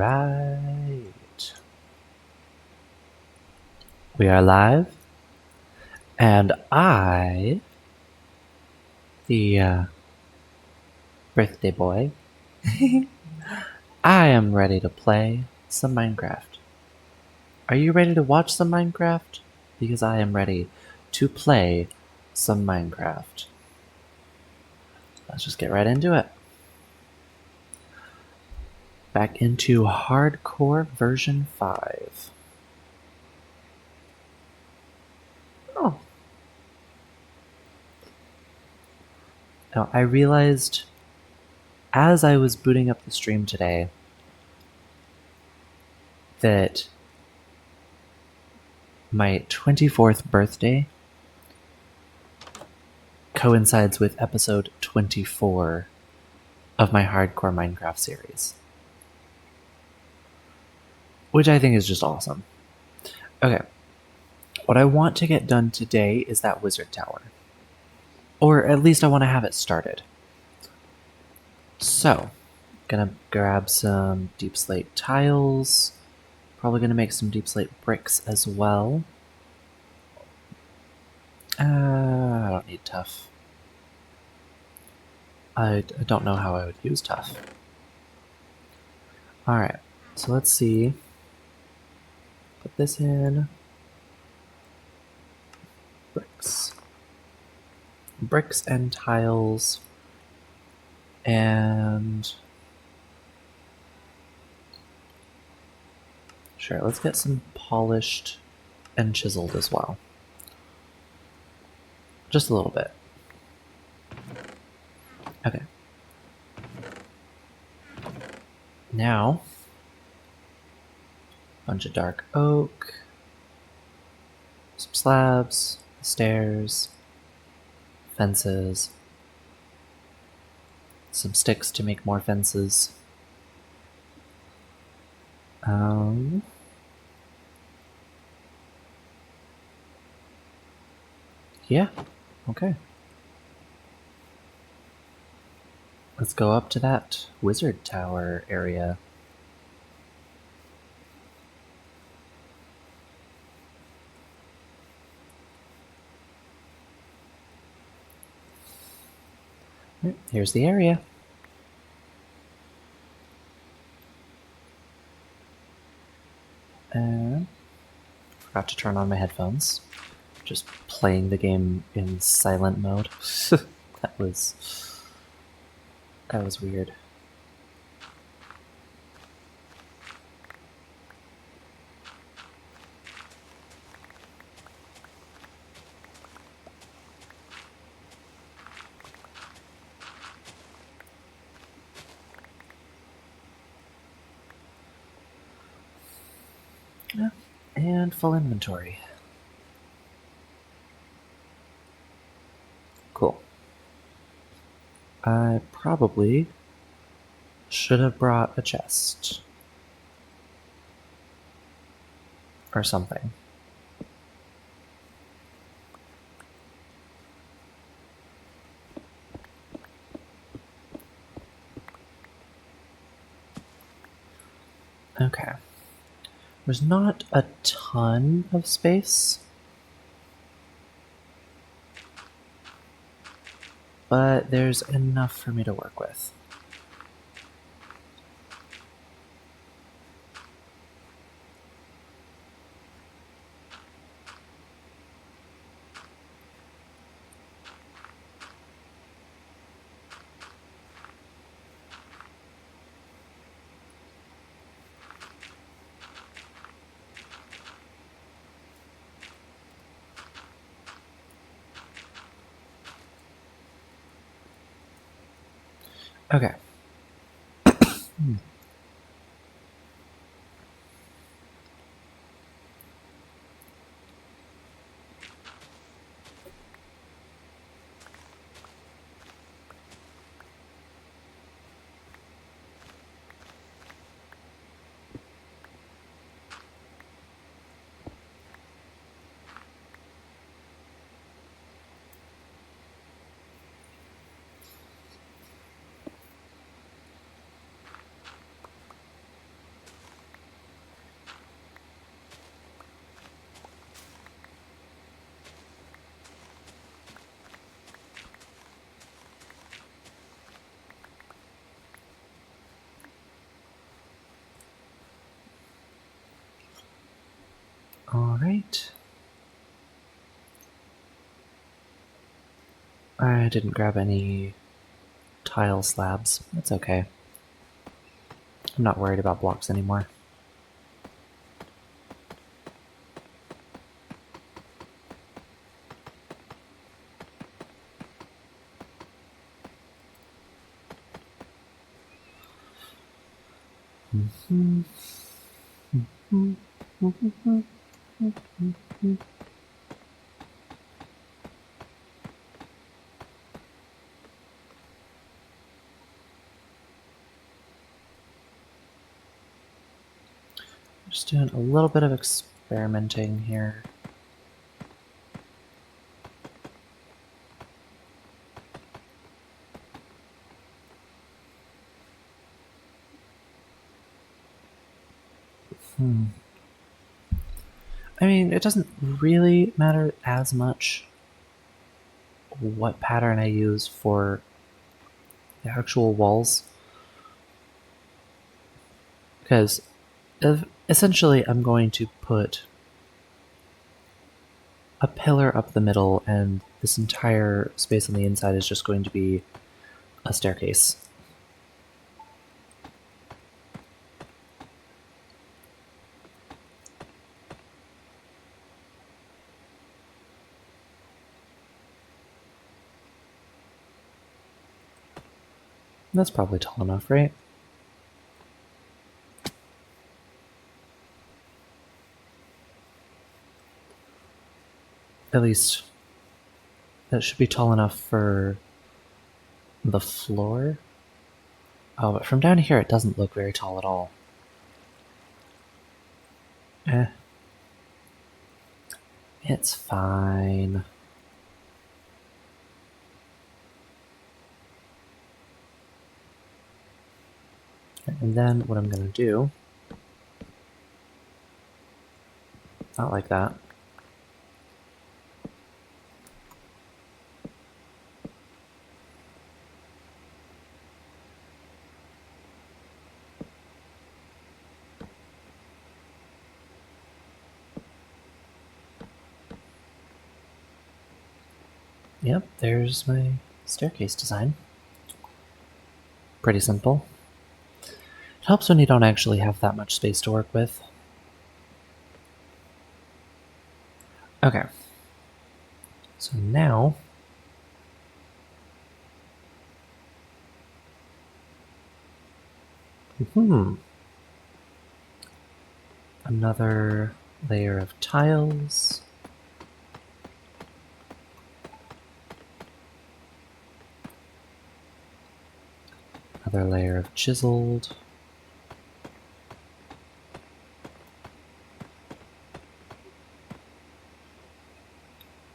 Alright. We are live. And the birthday boy, I am ready to play some Minecraft. Are you ready to watch some Minecraft? Because I am ready to play some Minecraft. Let's just get right into it. Back into Hardcore version 5. Oh. Now, I realized as I was booting up the stream today that my 24th birthday coincides with episode 24 of my Hardcore Minecraft series, which I think is just awesome. Okay, what I want to get done today is that wizard tower. Or at least I want to have it started. So, gonna grab some deep slate tiles. Probably gonna make some deep slate bricks as well. I don't need tough. I don't know how I would use tough. Alright, so let's see. Put this in. Bricks. Bricks and tiles. And sure, let's get some polished and chiseled as well. Just a little bit. Okay. Now, bunch of dark oak, some slabs, stairs, fences, some sticks to make more fences. Yeah, okay. Let's go up to that wizard tower area. Here's the area. And forgot to turn on my headphones. Just playing the game in silent mode. That was weird. Yeah. And full inventory. Cool. I probably should have brought a chest. Or something. Okay. There's not a ton of space, but there's enough for me to work with. Okay. Alright. I didn't grab any tile slabs. That's okay. I'm not worried about blocks anymore. Just doing a little bit of experimenting here. I mean, it doesn't really matter as much what pattern I use for the actual walls, because essentially I'm going to put a pillar up the middle, and this entire space on the inside is just going to be a staircase. That's probably tall enough, right? At least that should be tall enough for the floor. Oh, but from down here it doesn't look very tall at all. Eh. It's fine. And then what I'm going to do, not like that. Yep, there's my staircase design. Pretty simple. It helps when you don't actually have that much space to work with. Okay. So now another layer of tiles. Another layer of chiseled.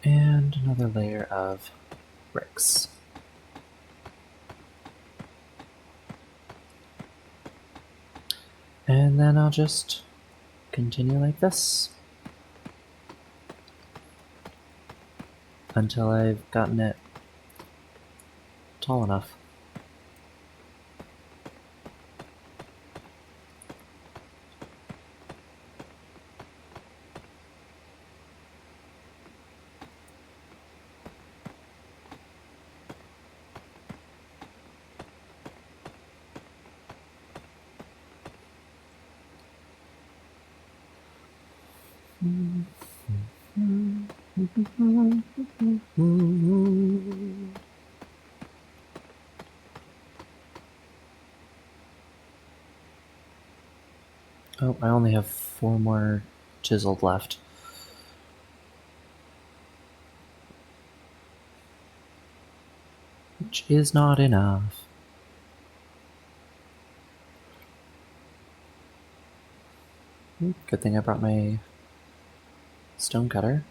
And another layer of bricks. And then I'll just continue like this until I've gotten it tall enough. Oh, I only have 4 more chiseled left. Which is not enough. Good thing I brought my stone cutter.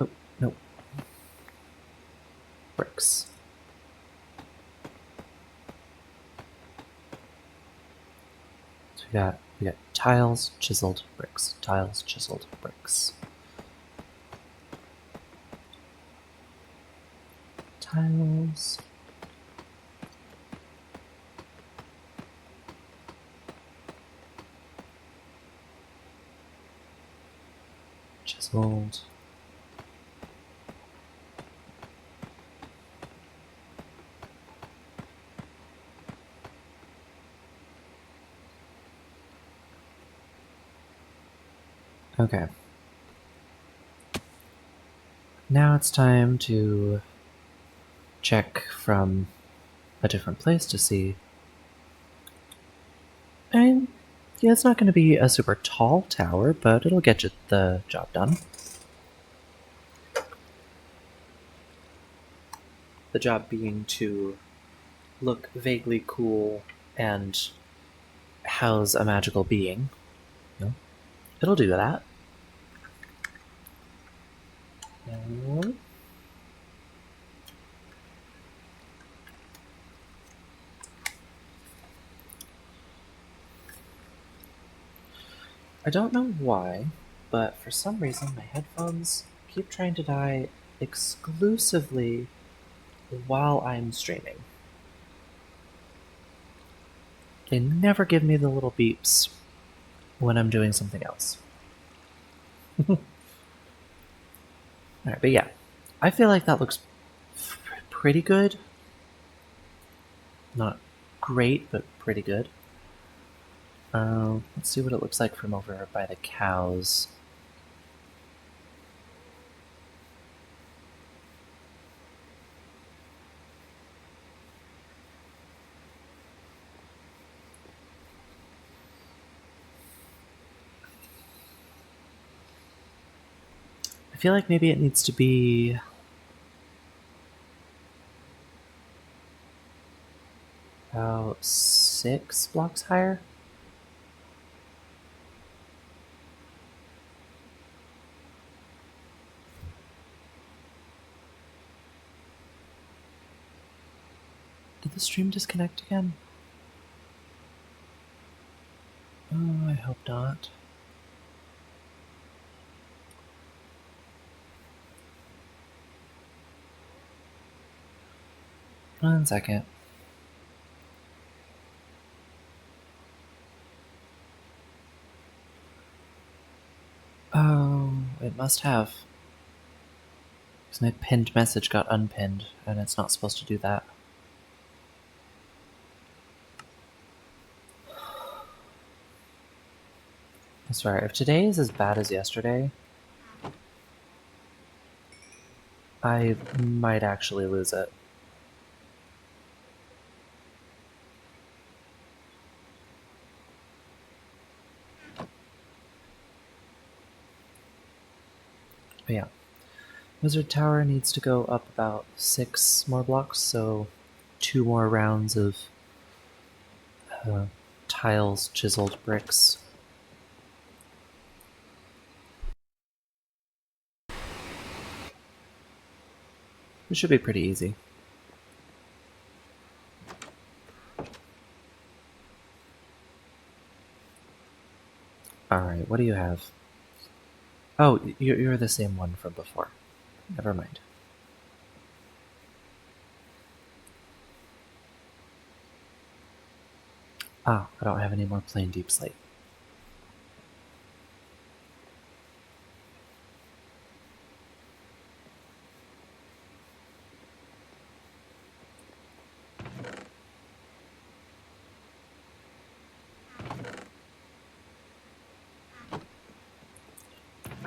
Oh, no. Bricks. So we got We got tiles, chiseled bricks. Tiles, chiseled bricks. Tiles. Chiseled. Okay. Now it's time to check from a different place to see. And yeah, it's not going to be a super tall tower, but it'll get you the job done. The job being to look vaguely cool and house a magical being. You know, it'll do that. I don't know why, but for some reason my headphones keep trying to die exclusively while I'm streaming. They never give me the little beeps when I'm doing something else. Alright, but yeah, I feel like that looks pretty good. Not great, but pretty good. Let's see what it looks like from over by the cows. I feel like maybe it needs to be about 6 blocks higher. Did the stream disconnect again? Oh, I hope not. One second. Oh, it must have. Because my pinned message got unpinned, and it's not supposed to do that. I swear, if today is as bad as yesterday, I might actually lose it. But yeah. Wizard Tower needs to go up about 6 more blocks, so 2 more rounds of tiles, chiseled bricks. It should be pretty easy. Alright, what do you have? Oh, you're the same one from before. Never mind. Ah, I don't have any more plain deep slate.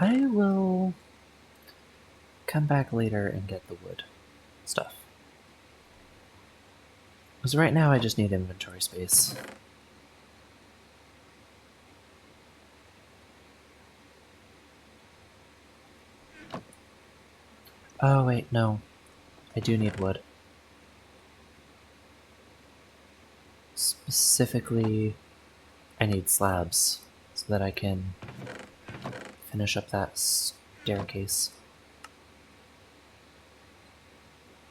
I will come back later and get the wood stuff. Because right now I just need inventory space. Oh wait, no. I do need wood. Specifically, I need slabs so that I can finish up that staircase.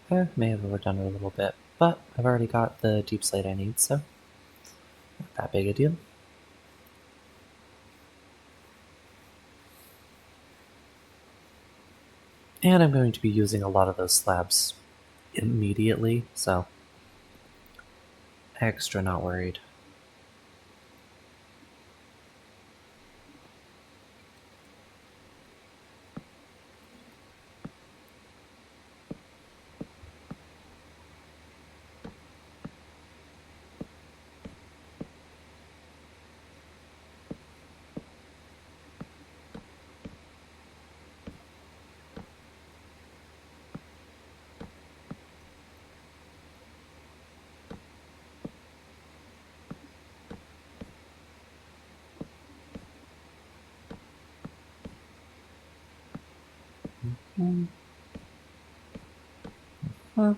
I may have overdone it a little bit, but I've already got the deep slate I need, so not that big a deal. And I'm going to be using a lot of those slabs immediately, so extra not worried. Well,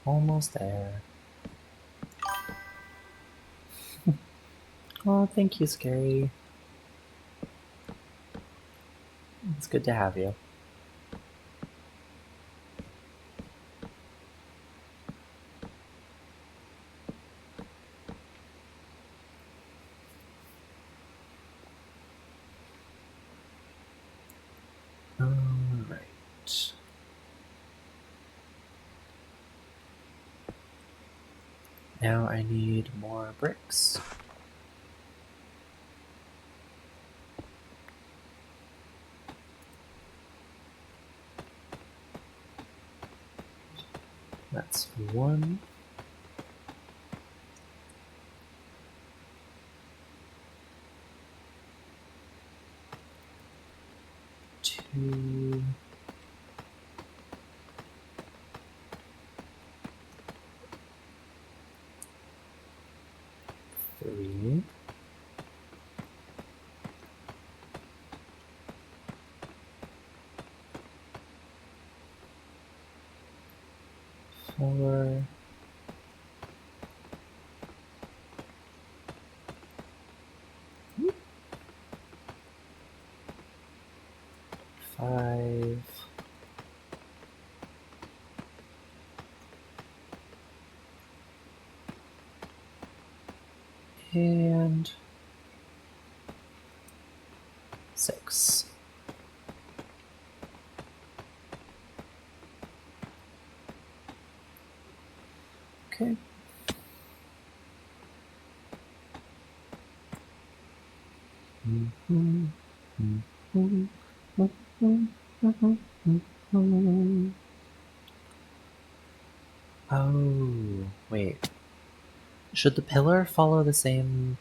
almost there. Oh, thank you, Scary. It's good to have you. Alright. Now I need more bricks. That's 1. 2. 3. 4. 5. And 6. Okay. Oh, wait. Should the pillar follow the same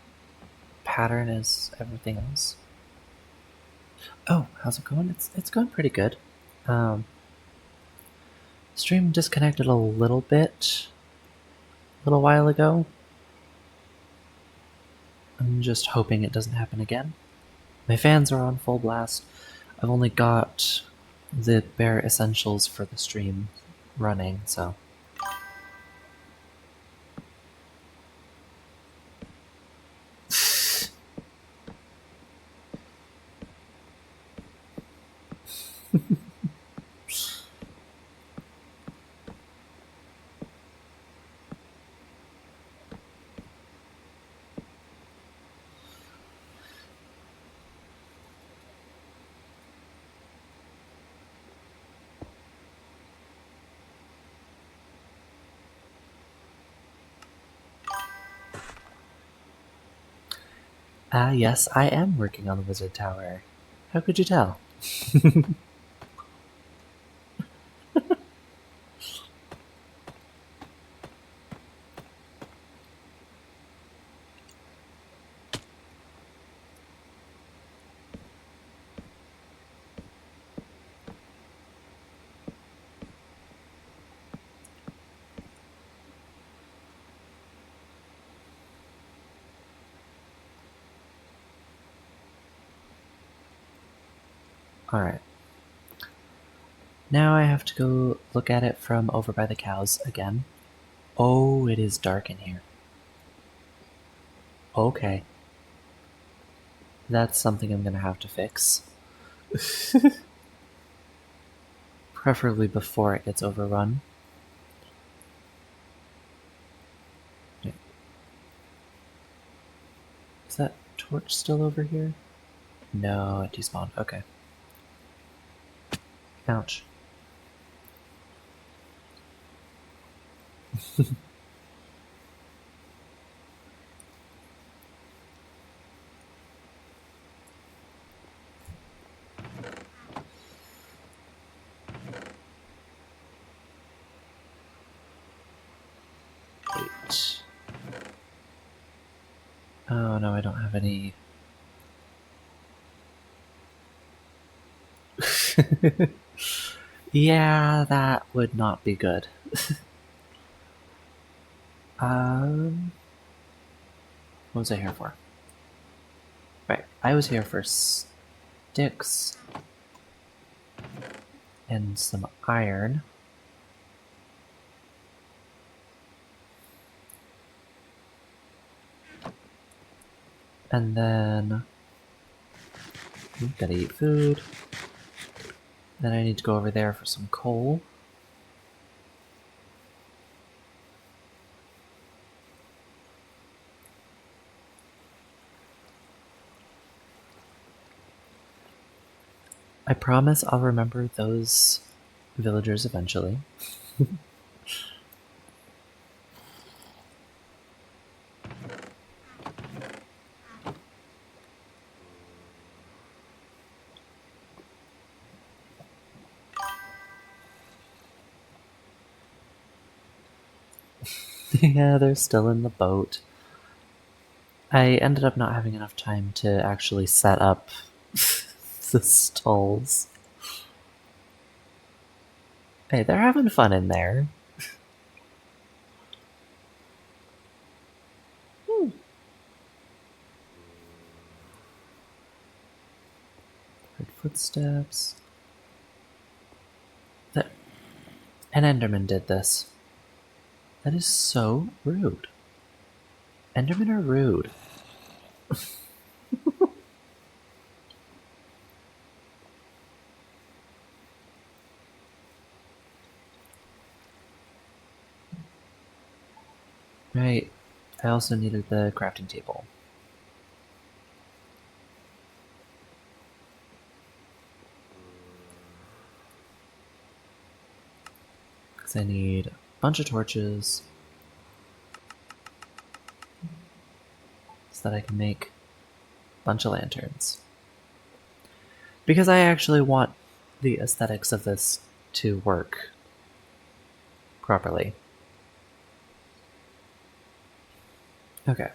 pattern as everything else? Oh, how's it going? It's going pretty good. Um, Stream disconnected a little while ago. I'm just hoping it doesn't happen again. My fans are on full blast. I've only got the bare essentials for the stream running, so. Yes, I am working on the Wizard Tower. How could you tell? Alright. Now I have to go look at it from over by the cows again. Oh, it is dark in here. Okay. That's something I'm gonna have to fix. Preferably before it gets overrun. Is that torch still over here? No, it despawned. Okay. Ouch. Wait. Oh no, I don't have any. Yeah, that would not be good. Um, what was I here for? Right, I was here for sticks and some iron. And then gotta eat food. Then I need to go over there for some coal. I promise I'll remember those villagers eventually. Yeah, they're still in the boat. I ended up not having enough time to actually set up the stalls. Hey, they're having fun in there. Hmm. Heard footsteps. That an Enderman did this. That is so rude. Endermen are rude. Right. I also needed the crafting table. Because I need a bunch of torches so that I can make a bunch of lanterns. Because I actually want the aesthetics of this to work properly. Okay.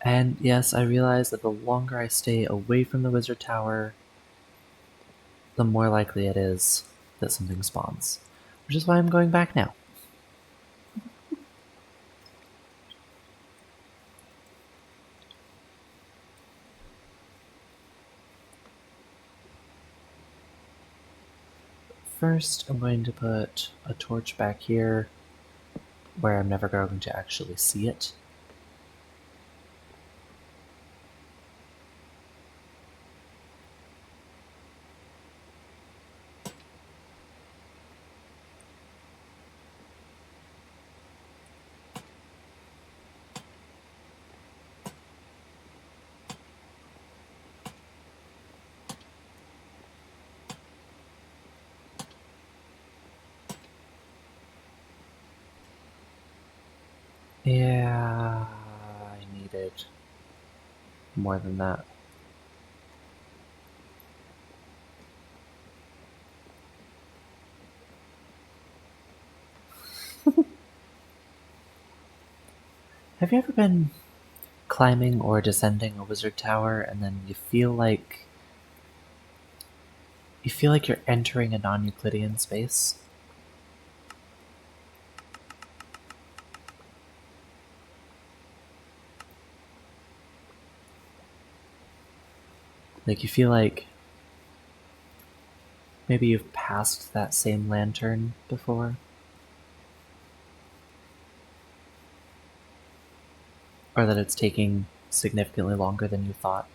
And yes, I realize that the longer I stay away from the wizard tower, the more likely it is that something spawns. Which is why I'm going back now. First, I'm going to put a torch back here where I'm never going to actually see it. Yeah, I needed more than that. Have you ever been climbing or descending a wizard tower and then you feel like you're entering a non-Euclidean space? Like you feel like maybe you've passed that same lantern before? Or that it's taking significantly longer than you thought?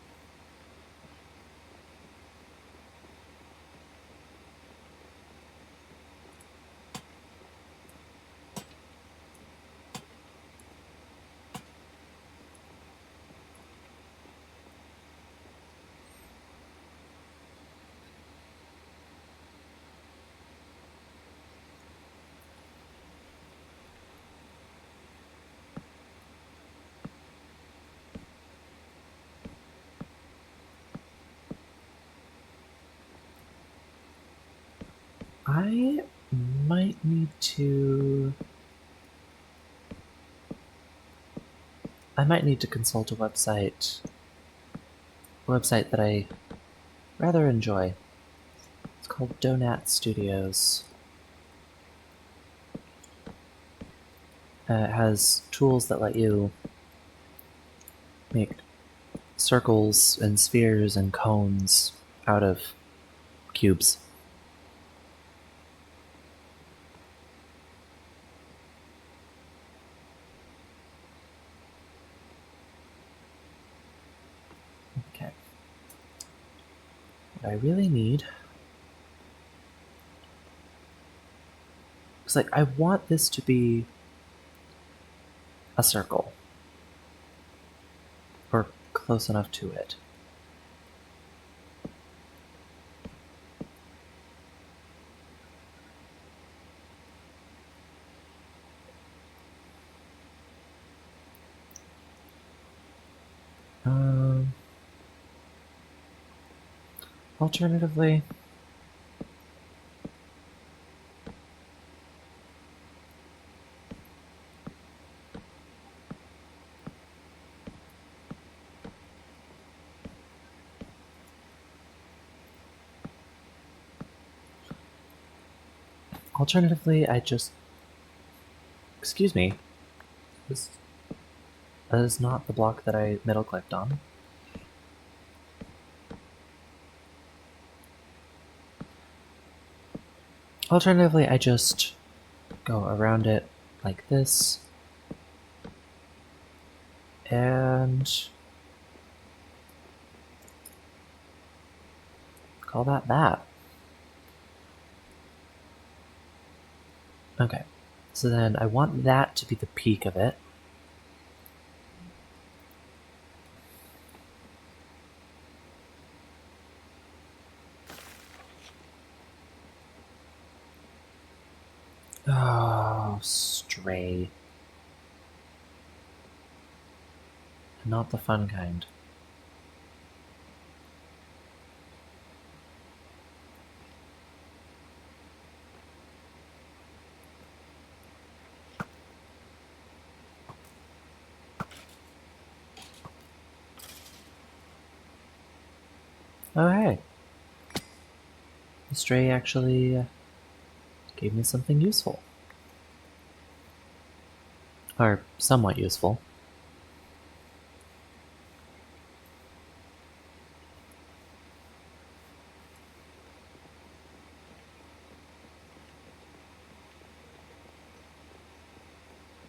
I might need to... I might need to consult a website that I rather enjoy. It's called Donat Studios. It has tools that let you make circles and spheres and cones out of cubes. Okay. What I really need... It's like, I want this to be a circle. Or close enough to it. Um, Alternatively... I just... Excuse me. This is not the block that I middle-clicked on. Alternatively, I just go around it like this. And... call that that. Okay. So then I want that to be the peak of it. Oh, stray. Not the fun kind. Oh, hey. The stray actually gave me something useful. Or somewhat useful.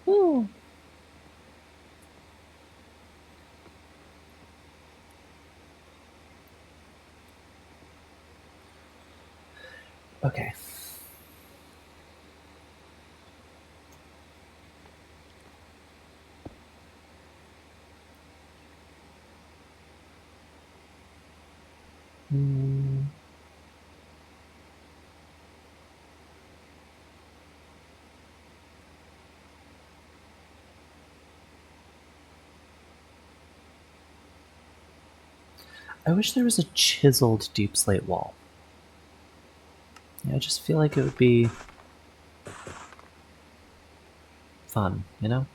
Ooh. Okay. Hmm. I wish there was a chiseled deep slate wall. Yeah, I just feel like it would be fun, you know?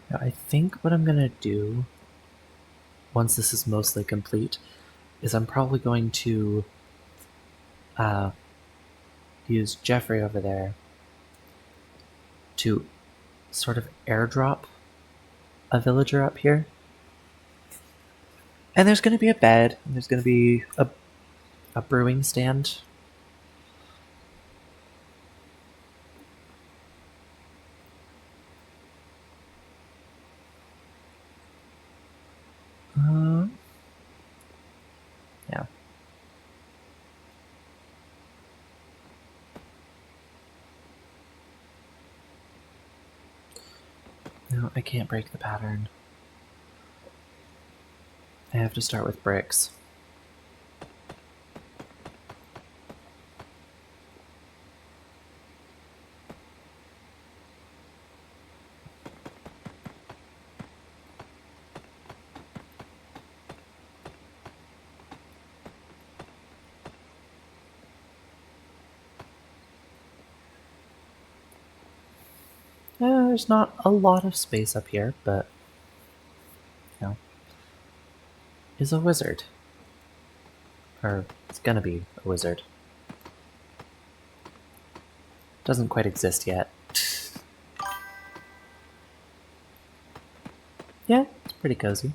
Now, I think what I'm gonna do, once this is mostly complete, is I'm probably going to uh, use Jeffrey over there to sort of airdrop a villager up here. And there's going to be a bed, and there's going to be a brewing stand. Yeah. No, I can't break the pattern. I have to start with bricks. There's not a lot of space up here, but, you know, is a wizard. Or, it's gonna be a wizard. Doesn't quite exist yet. Yeah, it's pretty cozy.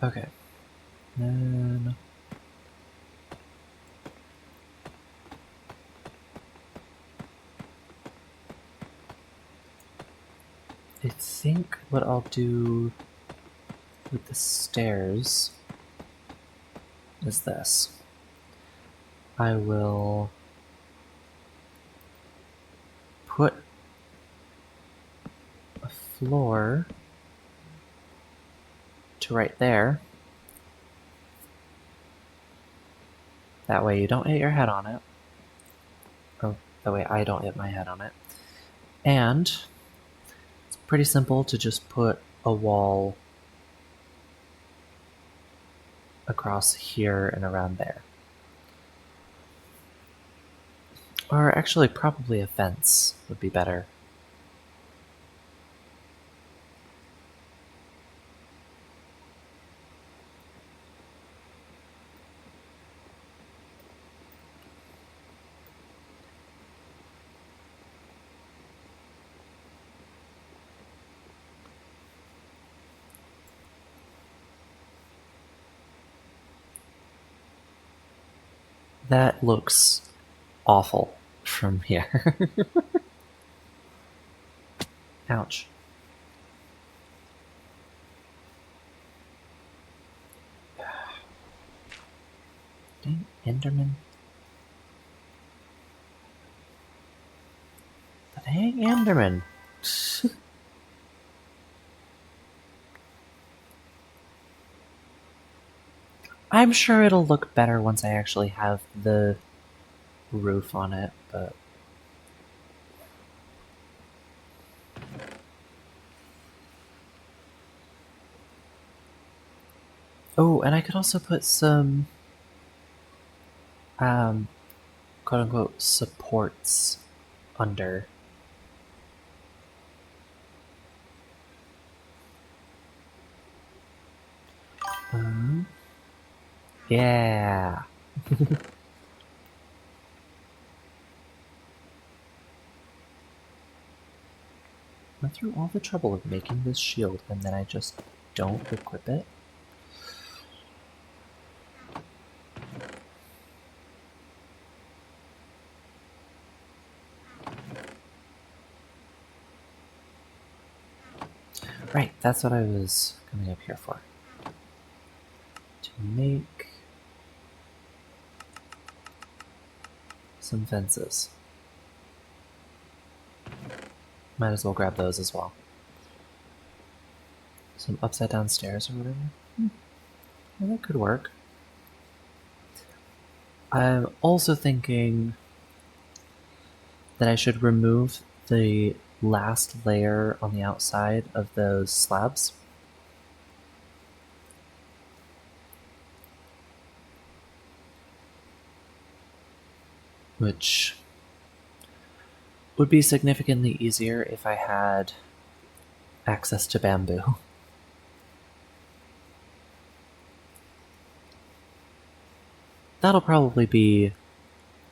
Okay. Then I think what I'll do with the stairs is this. I will put a floor to right there. That way you don't hit your head on it. Or that way I don't hit my head on it. And it's pretty simple to just put a wall across here and around there. Or actually, probably a fence would be better. That looks awful from here. Ouch. Dang Enderman. The dang Enderman. I'm sure it'll look better once I actually have the roof on it, but oh, and I could also put some um quote unquote supports under. Um, yeah. Went through all the trouble of making this shield and then I just don't equip it. Right, that's what I was coming up here for. To make some fences. Might as well grab those as well. Some upside down stairs or whatever. Well, that could work. I'm also thinking that I should remove the last layer on the outside of those slabs. Which would be significantly easier if I had access to bamboo. That'll probably be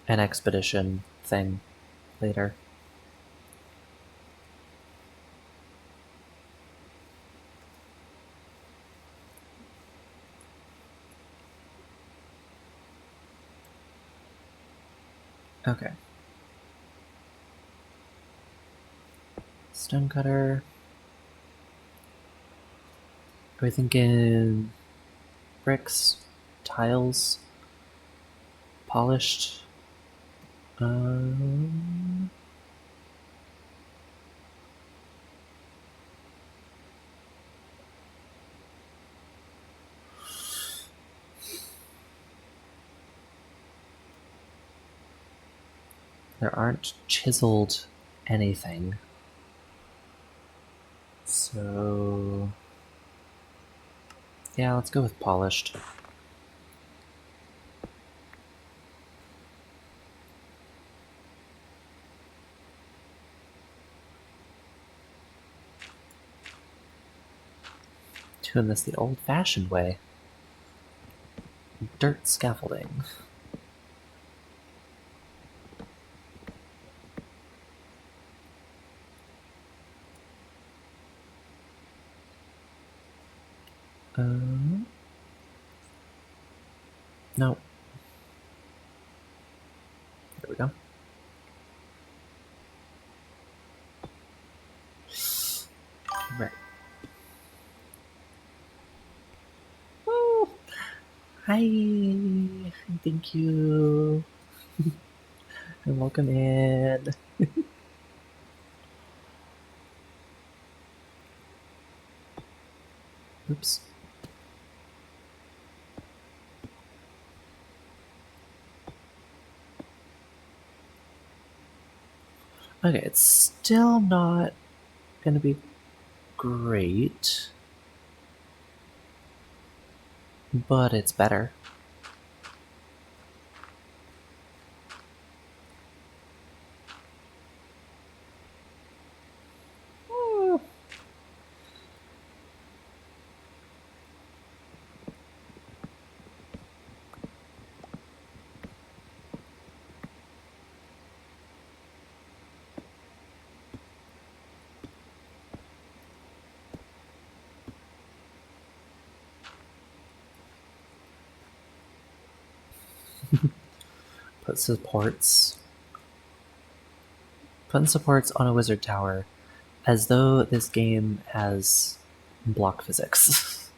an expedition thing later. Okay. Stonecutter. Are we thinking bricks? Tiles? Polished. Um, there aren't chiseled anything. So yeah, let's go with polished. Doing this the old-fashioned way. Dirt scaffolding. No. There we go. Right. Oh, hi. Thank you. And welcome in. Oops. Okay, it's still not gonna be great, but it's better. Put supports. Putting supports on a wizard tower as though this game has block physics.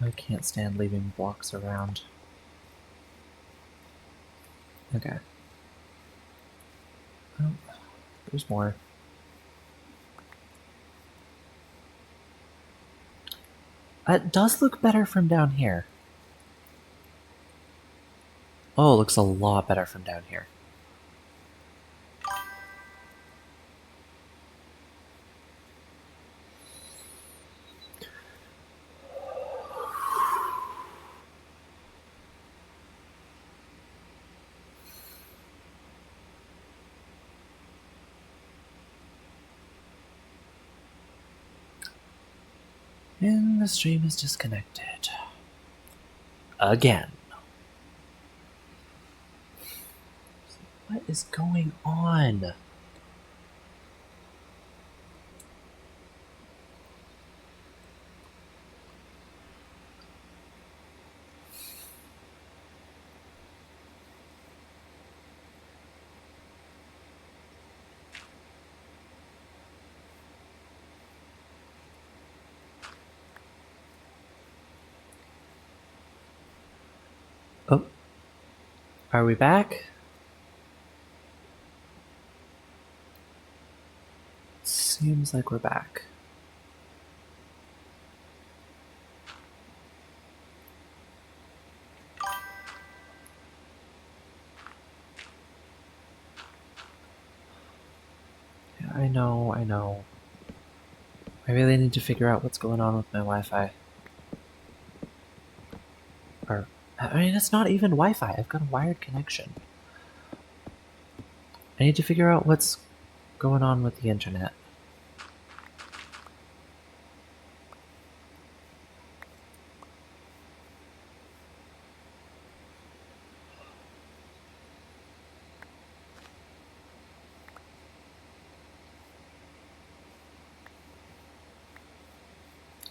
I can't stand leaving blocks around. Okay. Oh, there's more. It does look better from down here. Oh, it looks a lot better from down here. And the stream is disconnected. Again. What is going on? Oh. Are we back? Seems like we're back. Yeah, I know. I really need to figure out what's going on with my Wi-Fi. Or I mean, it's not even Wi-Fi. I've got a wired connection. I need to figure out what's going on with the internet.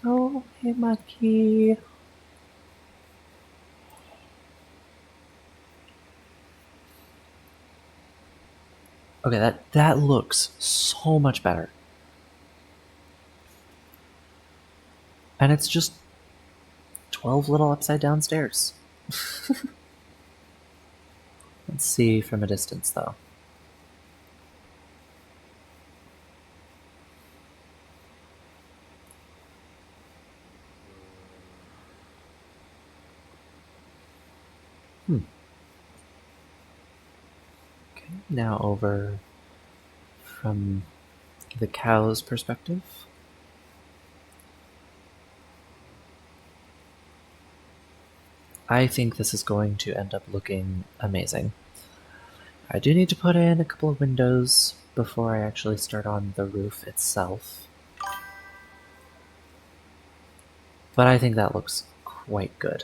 Oh, hey, monkey. Okay, that looks so much better. And it's just 12 little upside down stairs. Let's see from a distance, though. Okay, now over from the cow's perspective. I think this is going to end up looking amazing. I do need to put in a couple of windows before I actually start on the roof itself. But I think that looks quite good.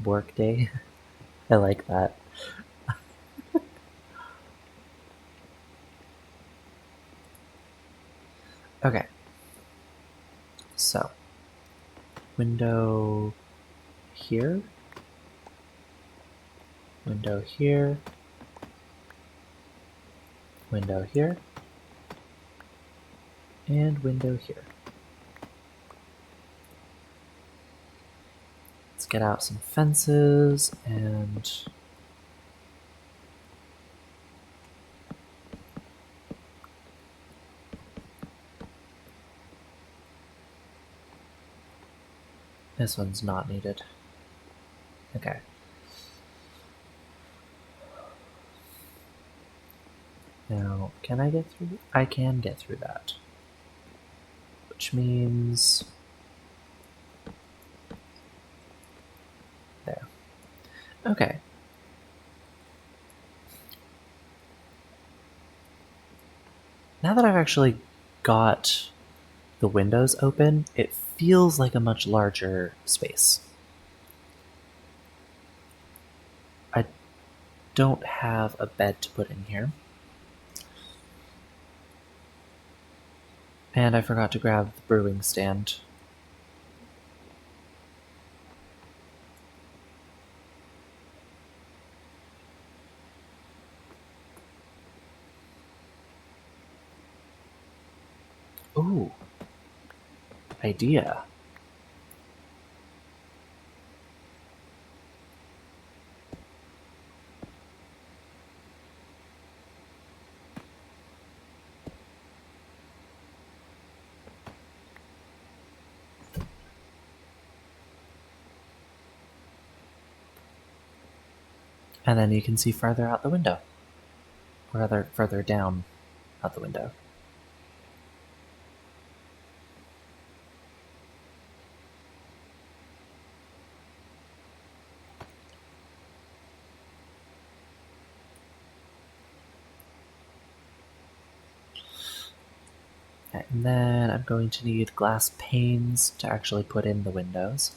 Work day. I like that. Okay. So, window here, window here, window here, and window here. Let's get out some fences and this one's not needed. Okay. Now, can I get through? I can get through that. Which means... there. Okay. Now that I've actually got the windows open, it feels like a much larger space. I don't have a bed to put in here. And I forgot to grab the brewing stand. Ooh. Idea. And then you can see farther out the window. Or rather, further down out the window. Okay, and then I'm going to need glass panes to actually put in the windows.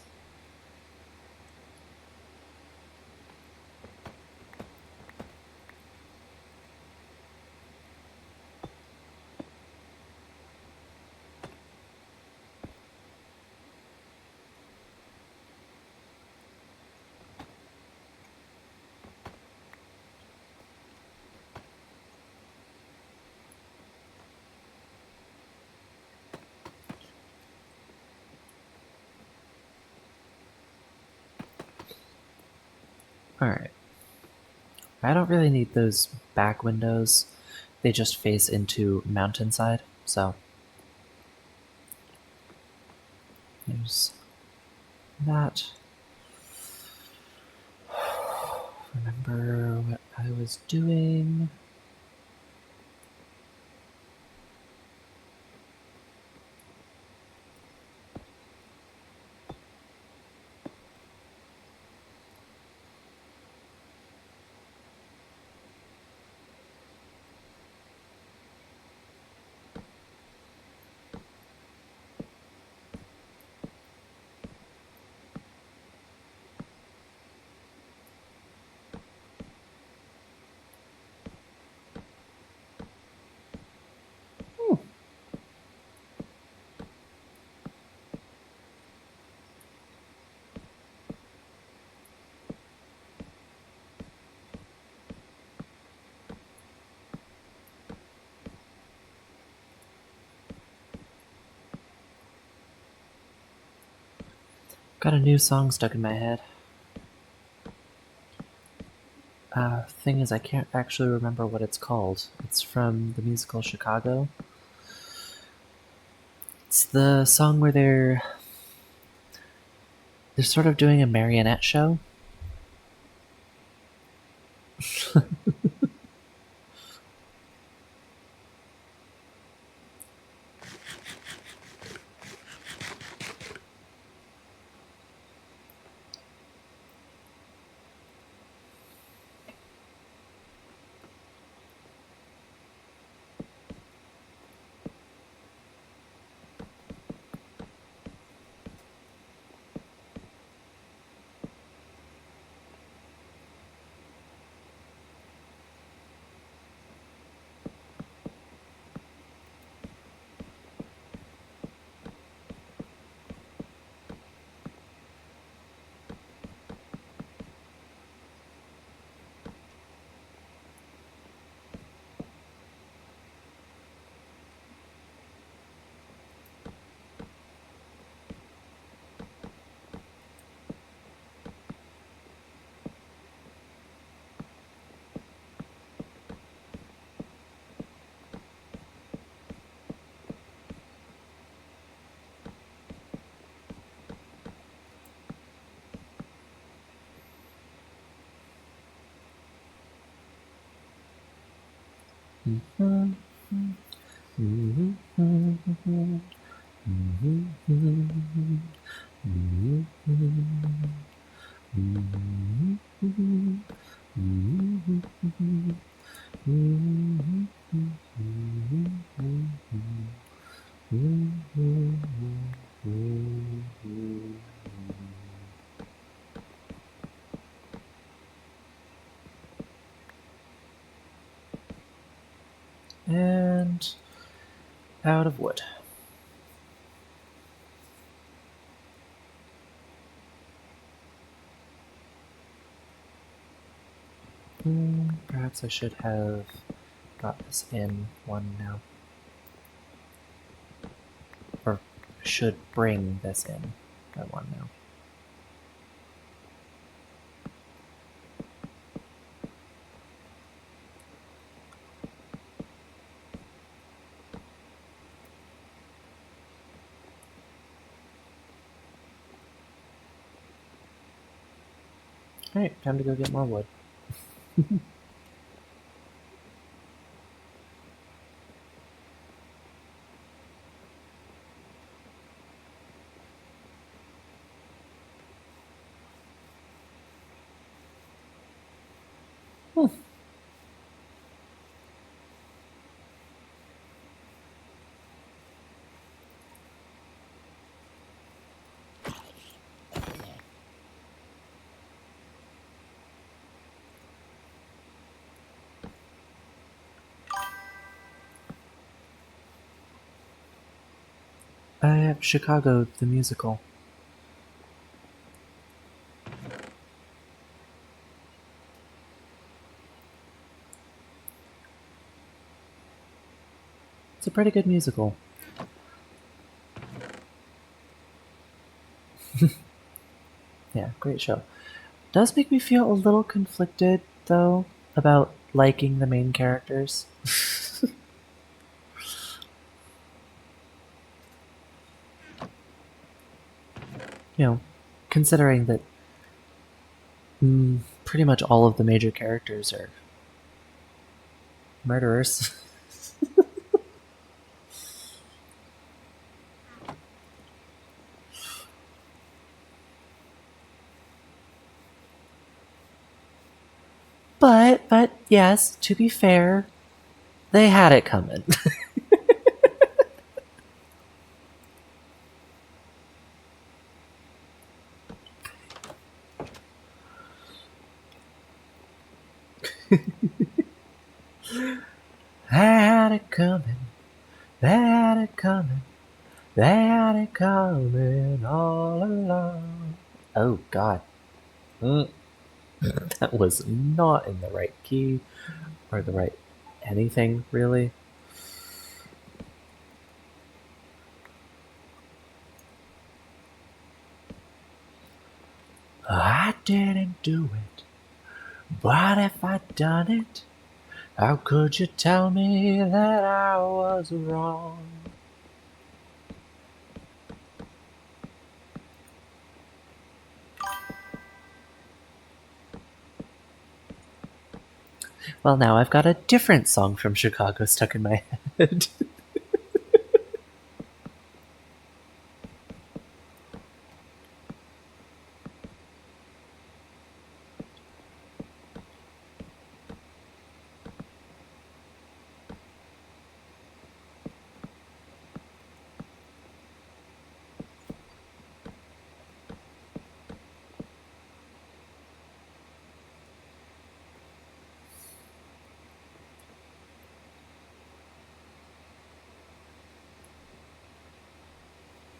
Alright. I don't really need those back windows. They just face into mountainside, so there's that. Remember what I was doing? Got a new song stuck in my head. Thing is, I can't actually remember what it's called. It's from the musical Chicago. It's the song where they're sort of doing a marionette show. And out of wood. Perhaps I should have got this in one now. Or should bring this in at one now. Alright, time to go get more wood. Chicago, the musical. It's a pretty good musical. Yeah, great show. Does make me feel a little conflicted, though. about liking the main characters. You know, considering that pretty much all of the major characters are murderers. But yes, to be fair, they had it coming. They had it coming. They had it coming. They had it coming all along. Oh God, Mm, that was not in the right key or the right anything really. I didn't do it, but if I'd done it, how could you tell me that I was wrong? Well, now I've got a different song from Chicago stuck in my head.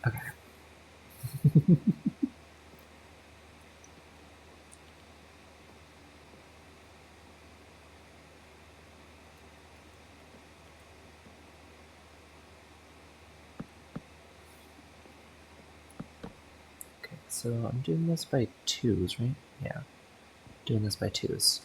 Okay. Okay, so I'm doing this by twos, right? Yeah, doing this by twos.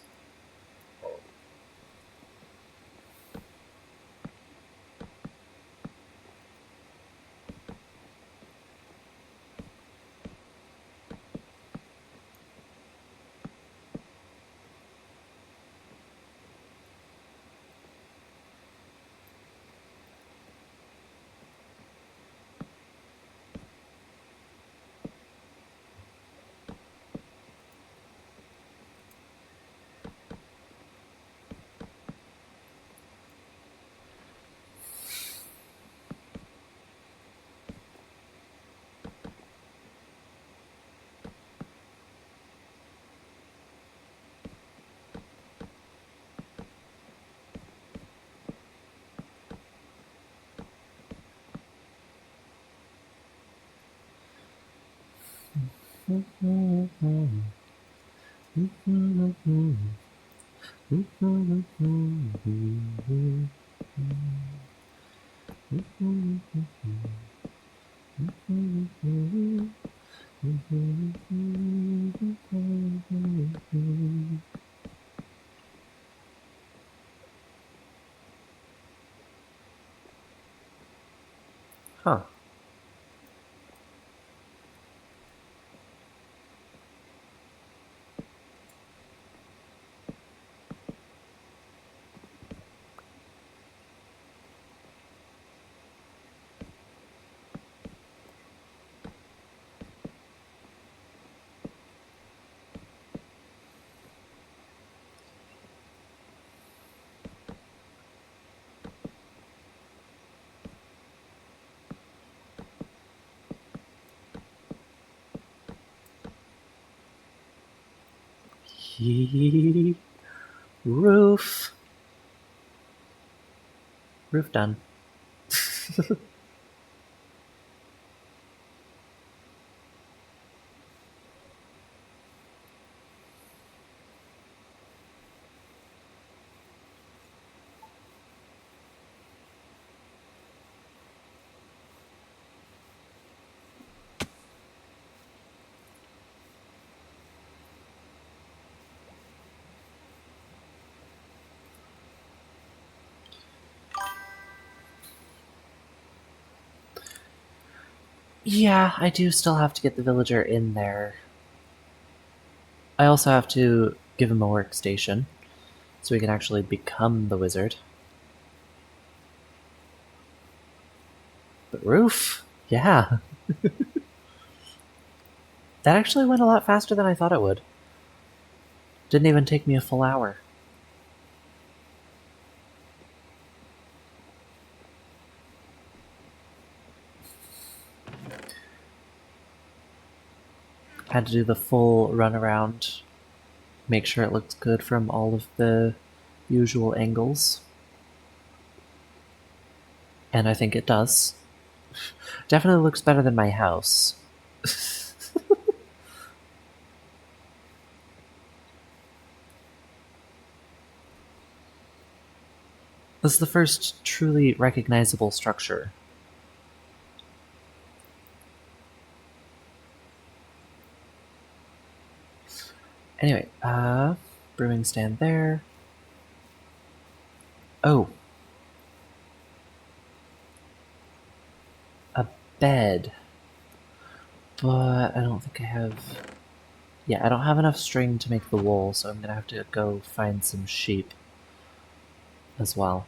Huh. He roof. Roof done. Yeah, I do still have to get the villager in there. I also have to give him a workstation so he can actually become the wizard. But roof? Yeah. That actually went a lot faster than I thought it would. Didn't even take me a full hour. Had to do the full runaround, make sure it looks good from all of the usual angles. And I think it does. Definitely looks better than my house. This is the first truly recognizable structure. Anyway, brewing stand there. Oh, a bed. But I don't think I have. Yeah, I don't have enough string to make the wool, so I'm gonna have to go find some sheep as well.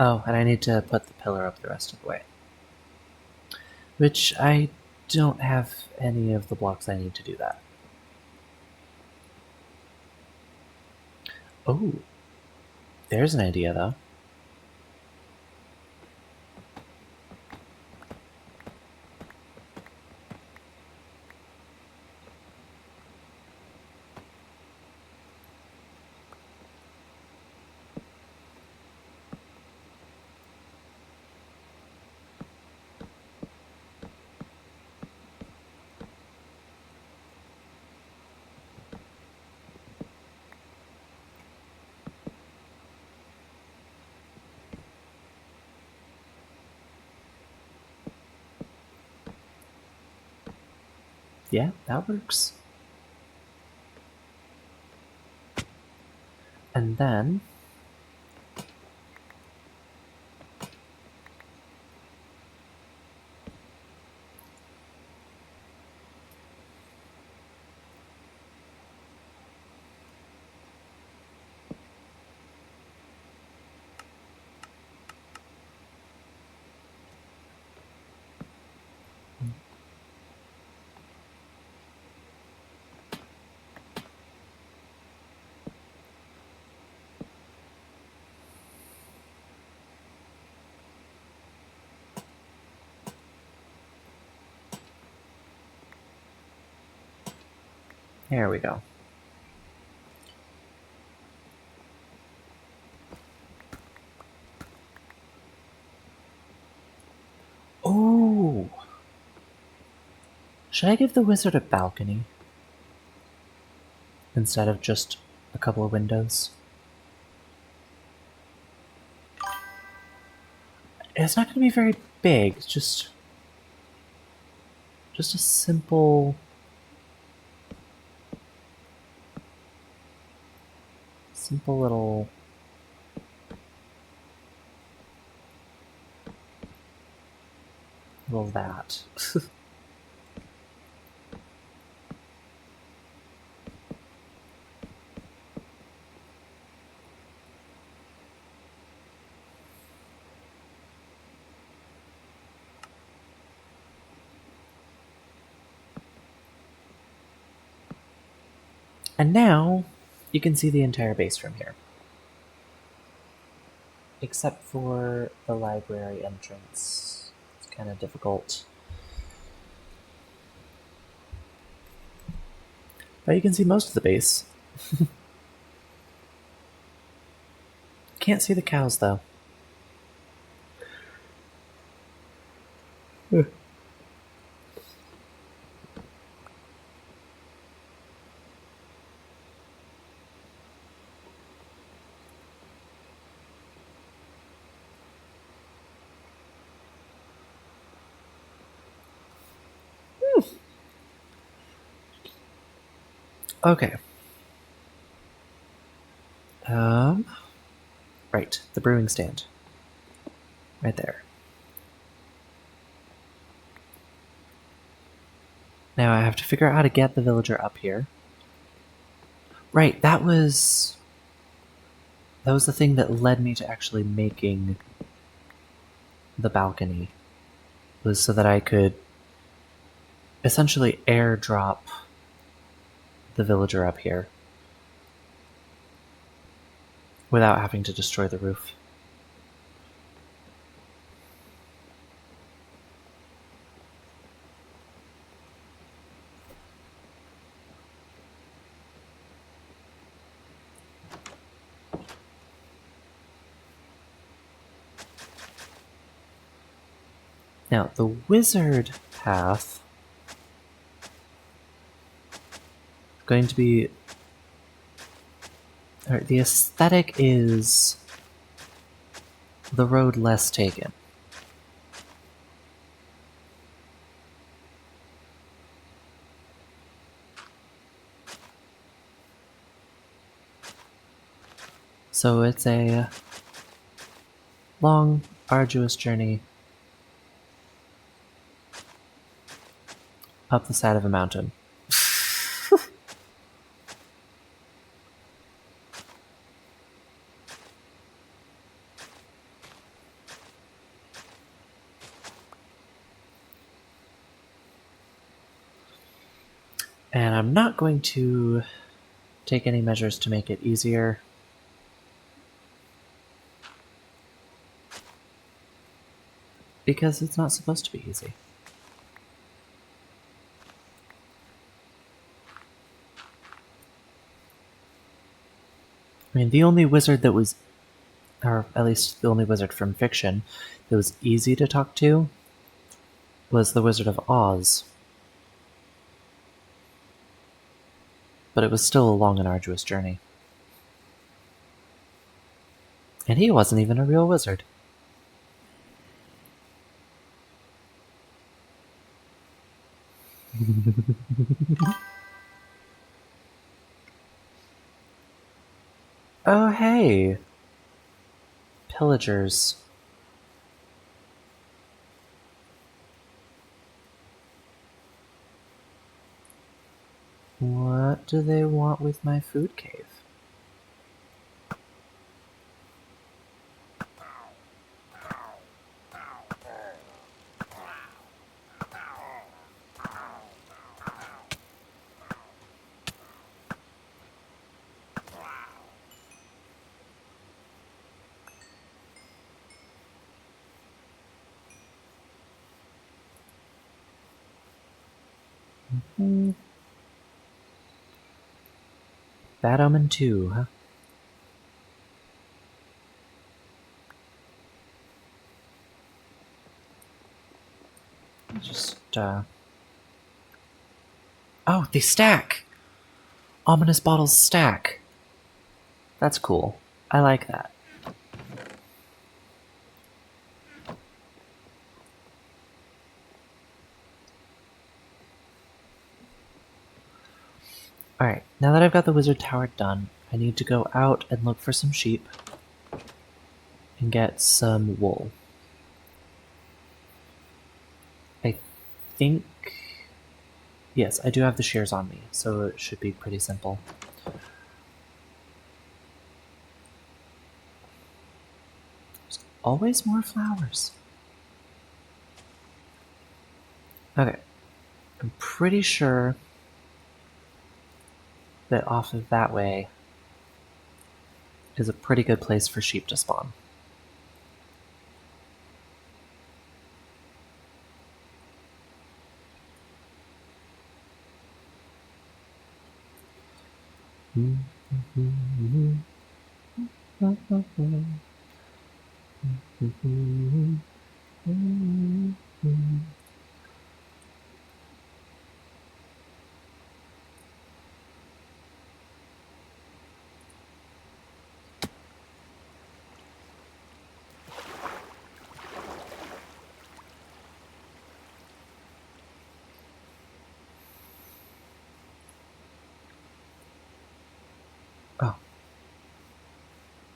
Oh, and I need to put the pillar up the rest of the way. Which I don't have any of the blocks I need to do that. Oh, there's an idea though. Yeah, that works. And then there we go. Oh, should I give the wizard a balcony instead of just a couple of windows? It's not going to be very big. It's just a simple little that. And now you can see the entire base from here, except for the library entrance. It's kind of difficult. But you can see most of the base. Can't see the cows though. Okay. Right, the brewing stand. Right there. Now I have to figure out how to get the villager up here. Right, that was the thing that led me to actually making the balcony. Was so that I could essentially airdrop the villager up here without having to destroy the roof. Now, the wizard path is going to be... the aesthetic is the road less taken. So it's a long, arduous journey up the side of a mountain. And I'm not going to take any measures to make it easier. Because it's not supposed to be easy. I mean, the only wizard that was, or at least the only wizard from fiction, that was easy to talk to was the Wizard of Oz. But it was still a long and arduous journey. And he wasn't even a real wizard. Oh, hey! Pillagers. What do they want with my food cave? Bad Omen 2, huh? Just, Oh, they stack! Ominous bottles stack. That's cool. I like that. Alright, now that I've got the wizard tower done, I need to go out and look for some sheep and get some wool. I think... Yes, I do have the shears on me, so it should be pretty simple. There's always more flowers. Okay, I'm pretty sure that off of that way is a pretty good place for sheep to spawn.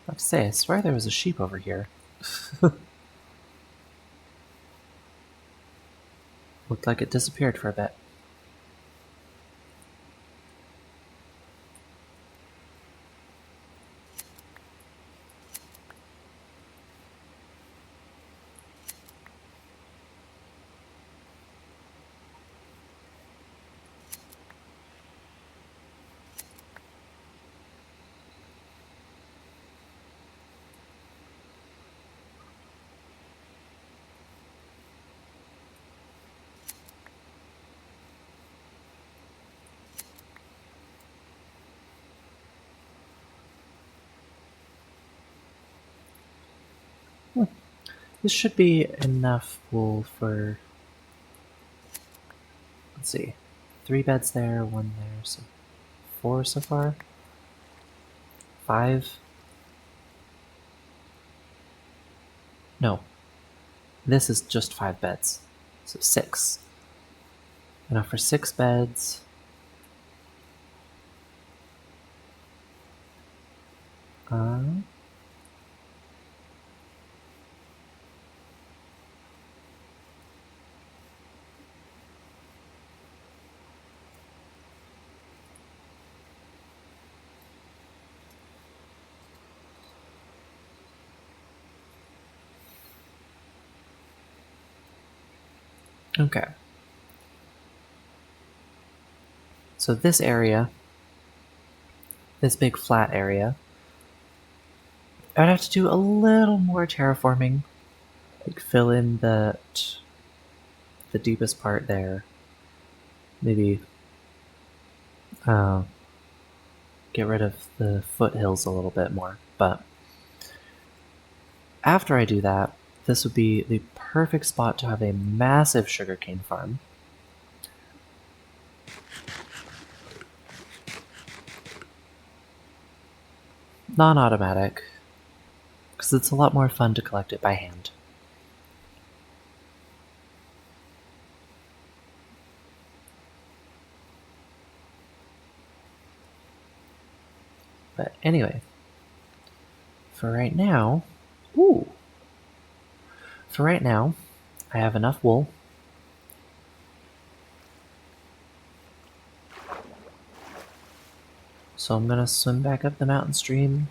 I have to say, I swear there was a sheep over here. Looked like it disappeared for a bit. This should be enough wool for, let's see, 3 beds there, 1 there, so 4 so far? 5? No, this is just 5 beds, so 6. Enough for 6 beds. Uh, okay. So this area, this big flat area, I'd have to do a little more terraforming, like fill in the deepest part there. Maybe uh, get rid of the foothills a little bit more. But after I do that, this would be the perfect spot to have a massive sugarcane farm. Non-automatic, because it's a lot more fun to collect it by hand. But anyway, for right now, ooh, for right now, I have enough wool. So I'm gonna swim back up the mountain stream.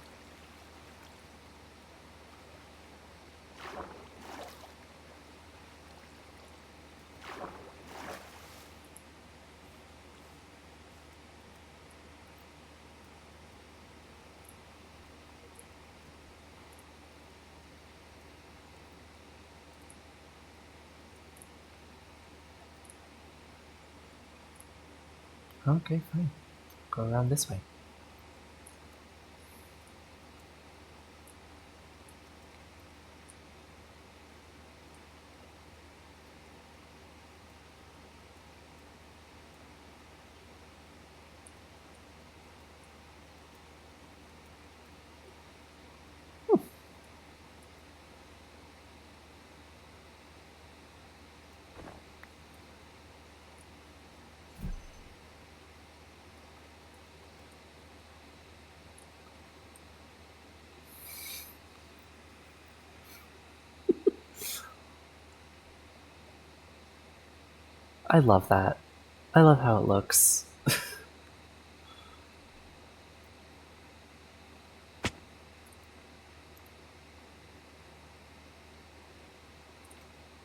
Okay, fine. Go around this way. I love that. I love how it looks.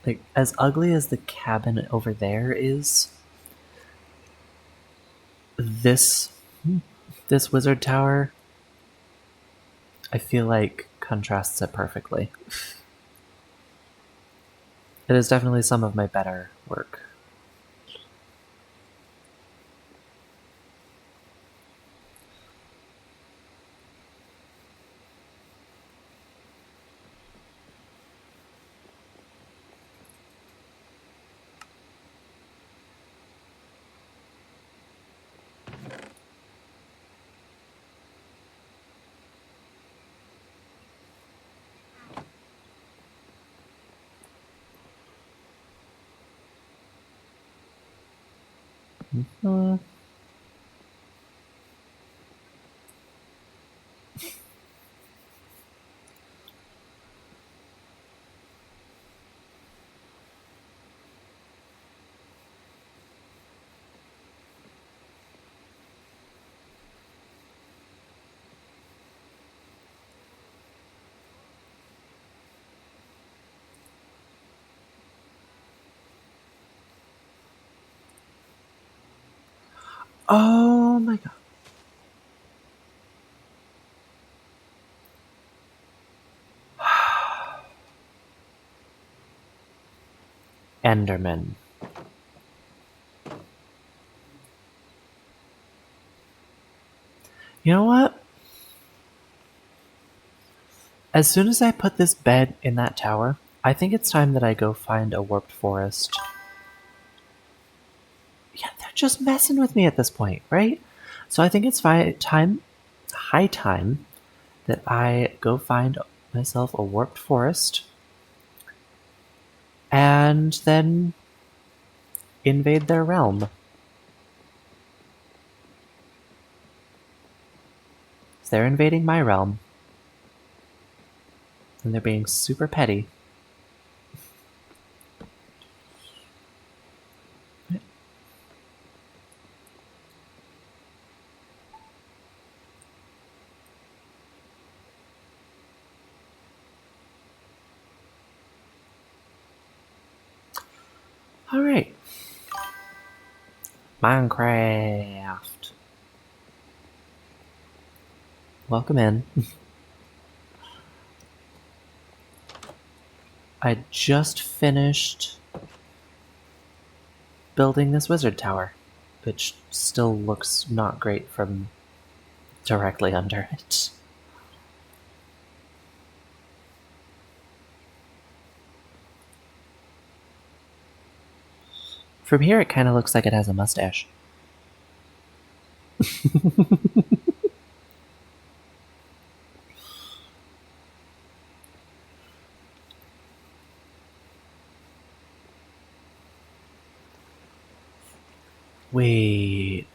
Like, as ugly as the cabin over there is, this this wizard tower, I feel like contrasts it perfectly. It is definitely some of my better work. Uh, Oh my god. Enderman. You know what? As soon as I put this bed in that tower, I think it's time that I go find a warped forest. Yeah, they're just messing with me at this point, right? So I think it's high time that I go find myself a warped forest and then invade their realm. So they're invading my realm, and they're being super petty. Alright. Minecraft. Welcome in. I just finished building this wizard tower, which still looks not great from directly under it. From here, it kind of looks like it has a mustache. Wait.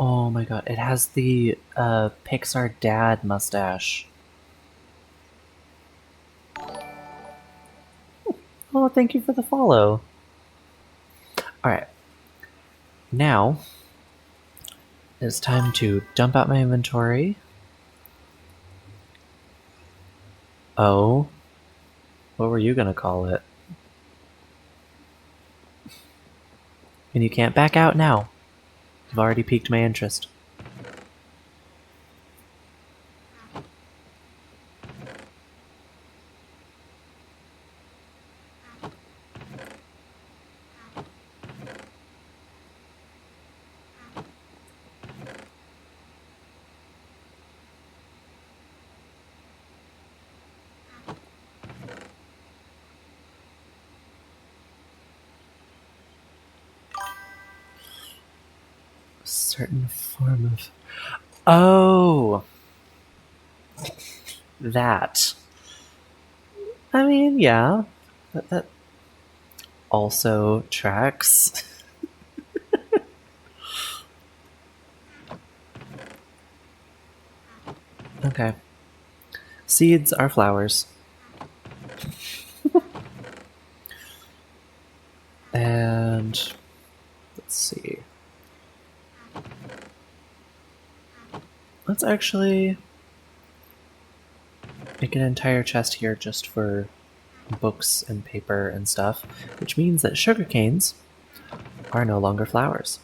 Oh my god, it has the Pixar dad mustache. Oh, thank you for the follow. Alright, now it's time to dump out my inventory. Oh, what were you gonna call it? And you can't back out now. You've already piqued my interest. A certain form of. Oh! That. I mean, yeah. That also tracks. Okay. Seeds are flowers. And let's see. Let's actually make an entire chest here just for books and paper and stuff, which means that sugar canes are no longer flowers.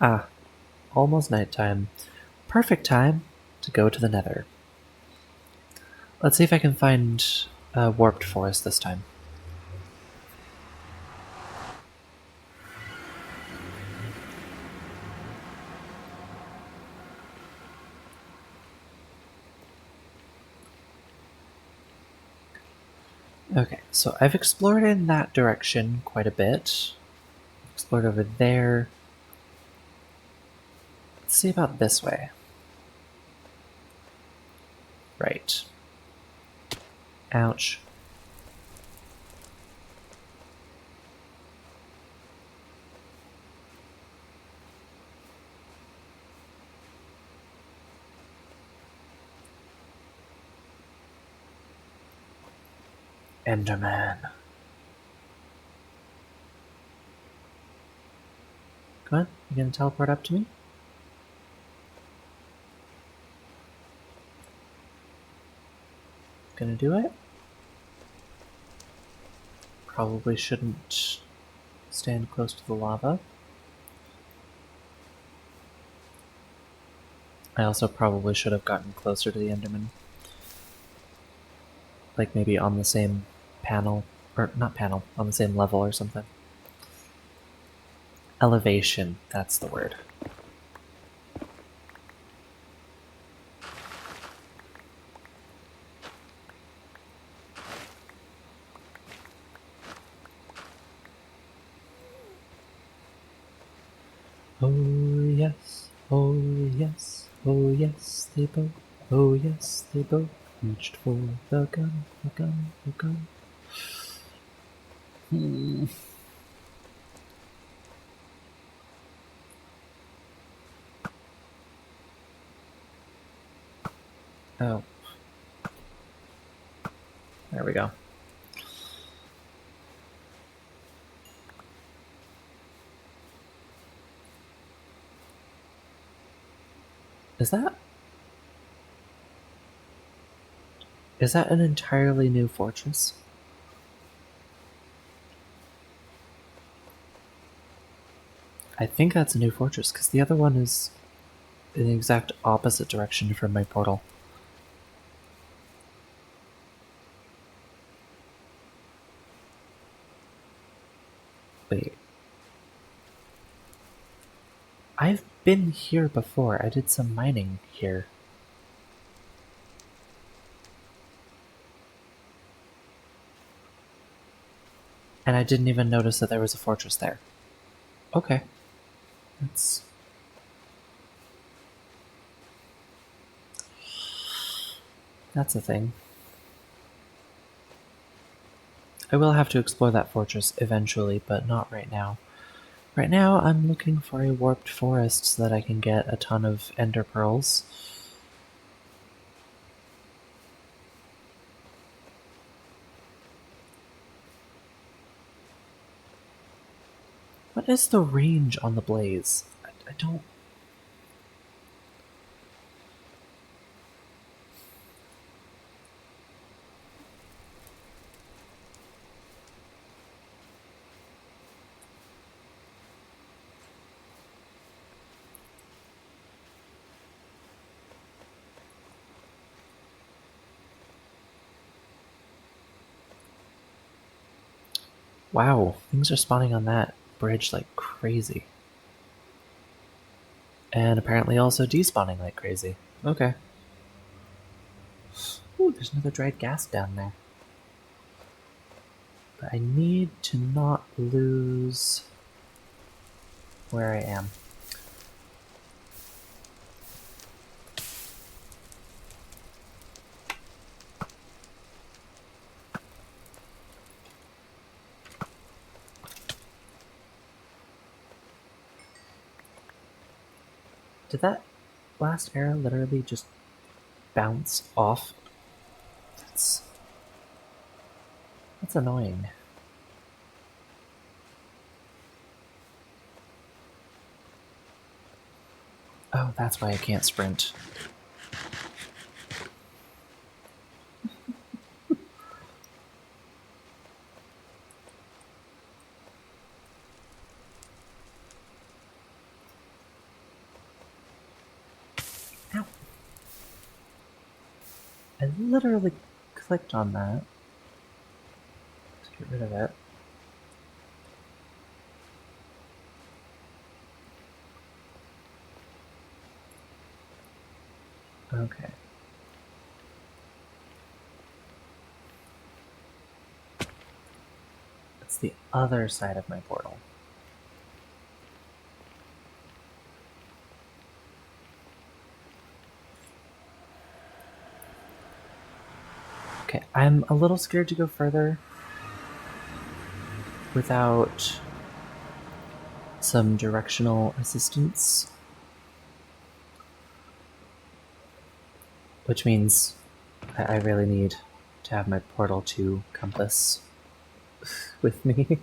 Ah, almost nighttime. Perfect time to go to the nether. Let's see if I can find a warped forest this time. Okay, so I've explored in that direction quite a bit. Explored over there. Let's see about this way. Right. Ouch. Enderman. Come on, you gonna teleport up to me? Gonna do it? Probably shouldn't stand close to the lava. I also probably should have gotten closer to the Enderman. Like maybe on the same panel, or not panel, on the same level or something. Elevation, that's the word. Oh yes, oh yes, oh yes, they both, oh yes, they both reached for the gun, the gun, the gun. Oh, there we go. Is that an entirely new fortress? I think that's a new fortress, because the other one is in the exact opposite direction from my portal. Wait. I've been here before. I did some mining here. And I didn't even notice that there was a fortress there. Okay. That's a thing. I will have to explore that fortress eventually, but not right now. Right now, I'm looking for a warped forest so that I can get a ton of ender pearls. What is the range on the blaze? I don't... Wow, things are spawning on that bridge like crazy. And apparently also despawning like crazy. Okay. Ooh, there's another dried gas down there. But I need to not lose where I am. Did that last arrow literally just bounce off? That's annoying. Oh, that's why I can't sprint. Ow. I literally clicked on that. Let's get rid of it. Okay. It's the other side of my portal. Okay, I'm a little scared to go further without some directional assistance. Which means I really need to have my Portal 2 compass with me.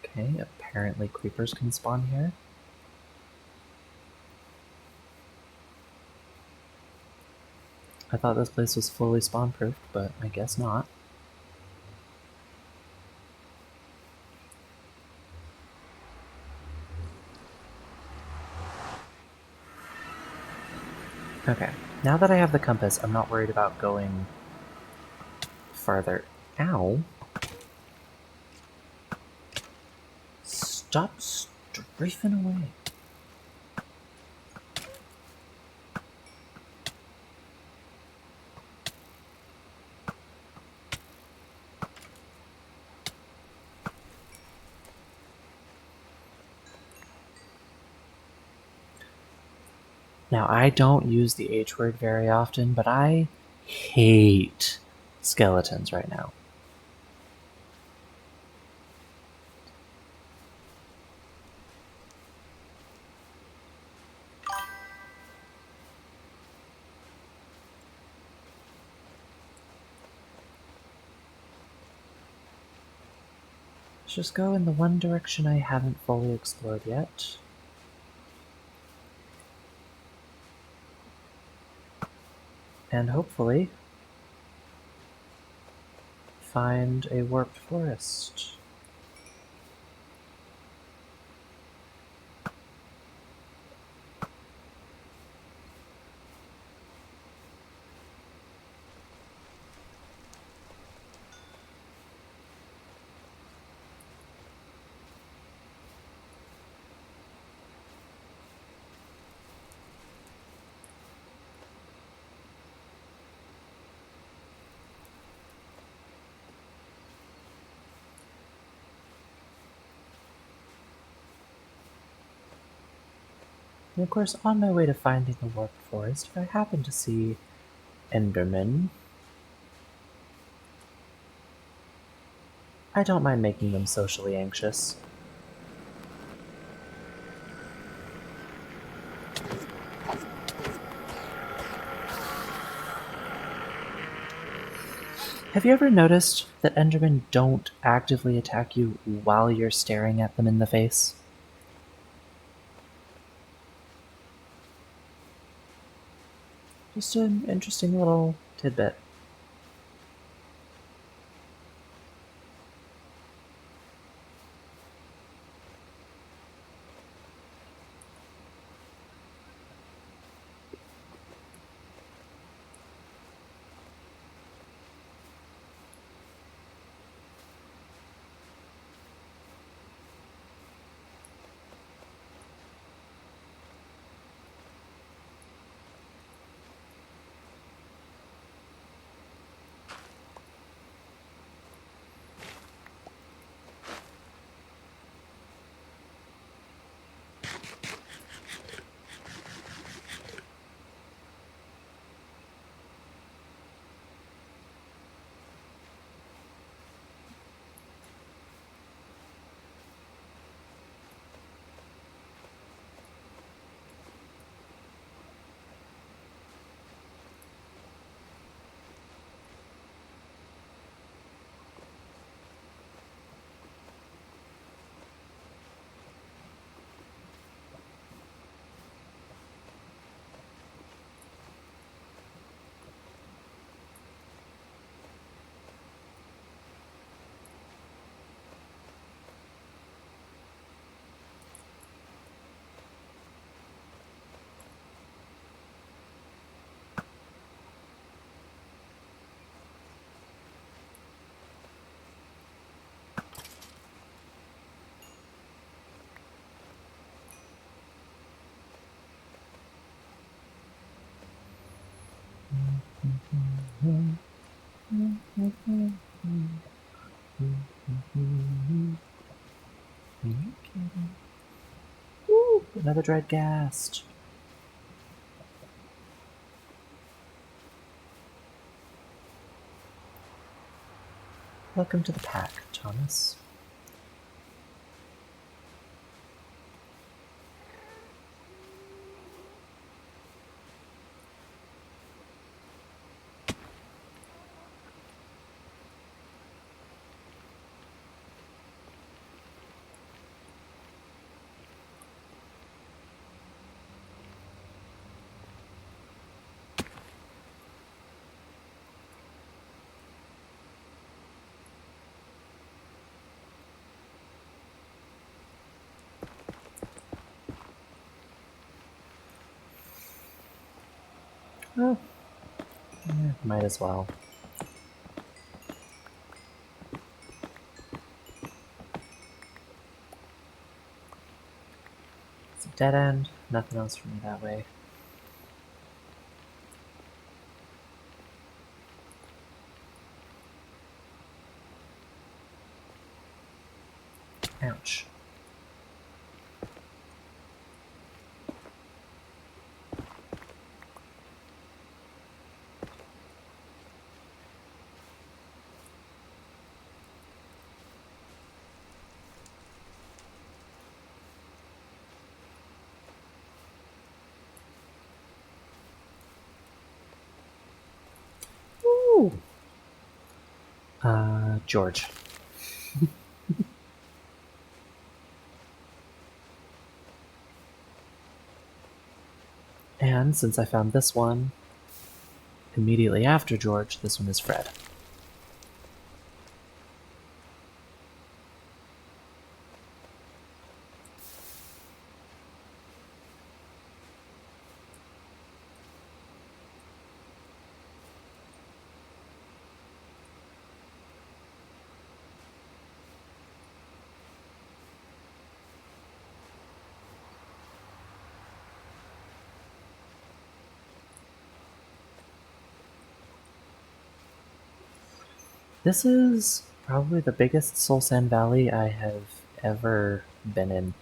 Okay, apparently creepers can spawn here. I thought this place was fully spawn-proofed, but I guess not. Okay, now that I have the compass, I'm not worried about going farther. Ow! Stop strafing away. Now, I don't use the H word very often, but I hate skeletons right now. Let's just go in the one direction I haven't fully explored yet. And hopefully find a warped forest. And of course, on my way to finding the warped forest, if I happen to see Endermen, I don't mind making them socially anxious. Have you ever noticed that Endermen don't actively attack you while you're staring at them in the face? Just an interesting little tidbit. Woo! Another Dreadgast. Welcome to the pack, Thomas. Oh, might as well. It's a dead end. Nothing else for me that way. Ouch. Ooh. George. And since I found this one immediately after George, this one is Fred. This is probably the biggest Soul Sand Valley I have ever been in.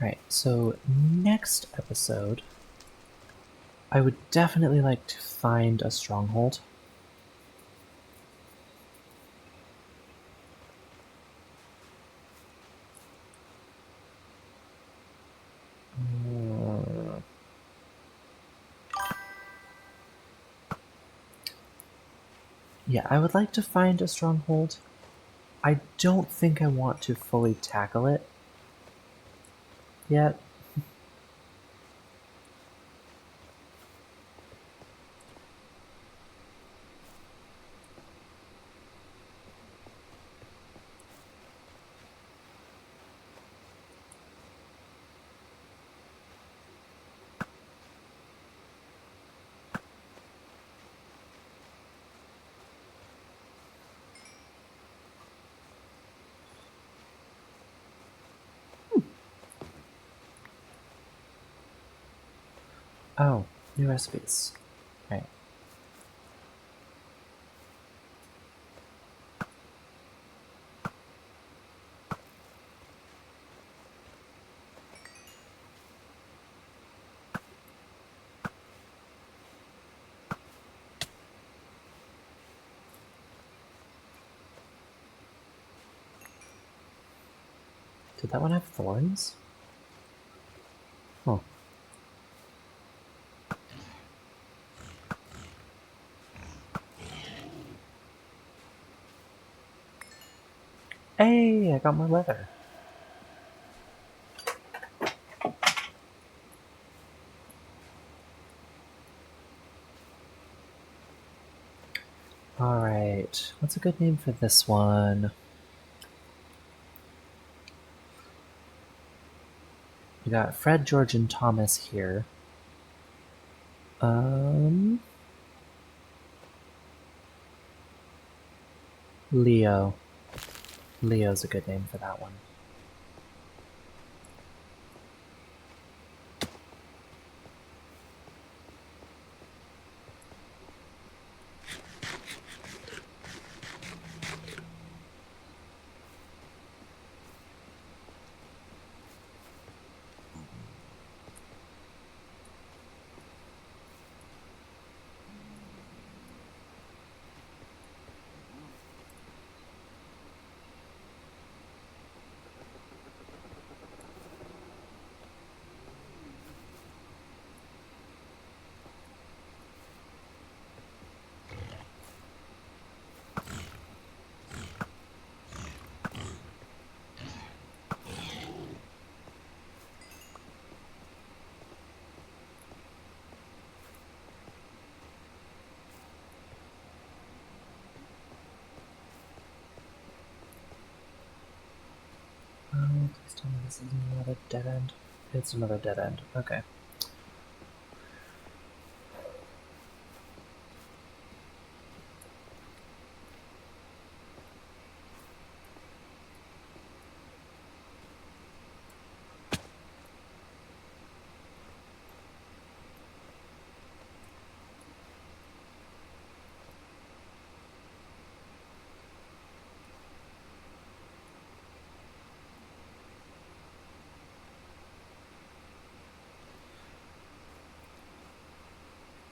Alright, so next episode, I would definitely like to find a stronghold. Yeah, I would like to find a stronghold. I don't think I want to fully tackle it yet. Oh, new recipes. Right. Did that one have thorns? Oh. Hey, I got more leather. Alright, what's a good name for this one? We got Fred, George, and Thomas here. Leo. Leo's a good name for that one. Please tell me this is another dead end. It's another dead end. Okay.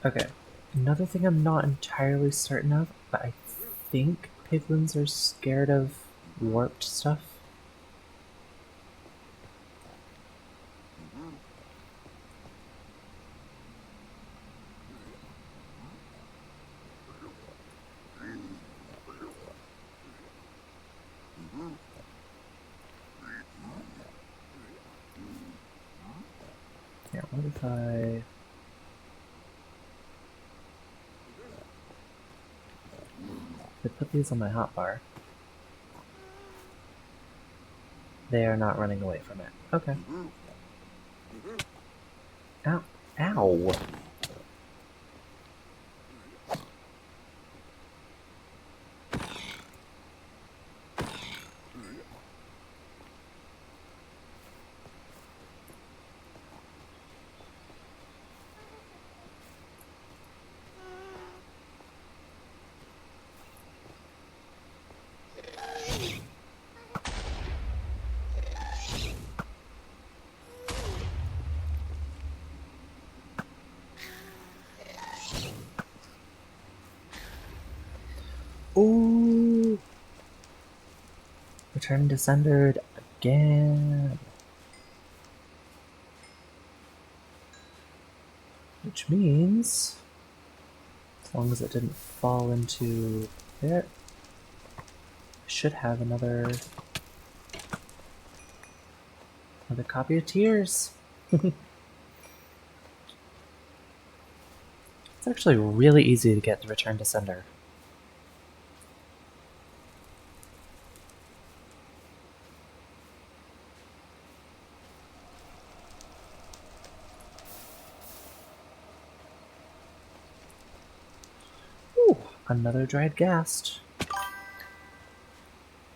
Okay. Another thing I'm not entirely certain of, but I think piglins are scared of warped stuff. Yeah, what if I put these on my hotbar? They are not running away from it. Okay. Ow. Ow! Ooh! Return to sender again. Which means, as long as it didn't fall into there, I should have another copy of Tears. It's actually really easy to get the return to sender. Ooh, another dried ghast.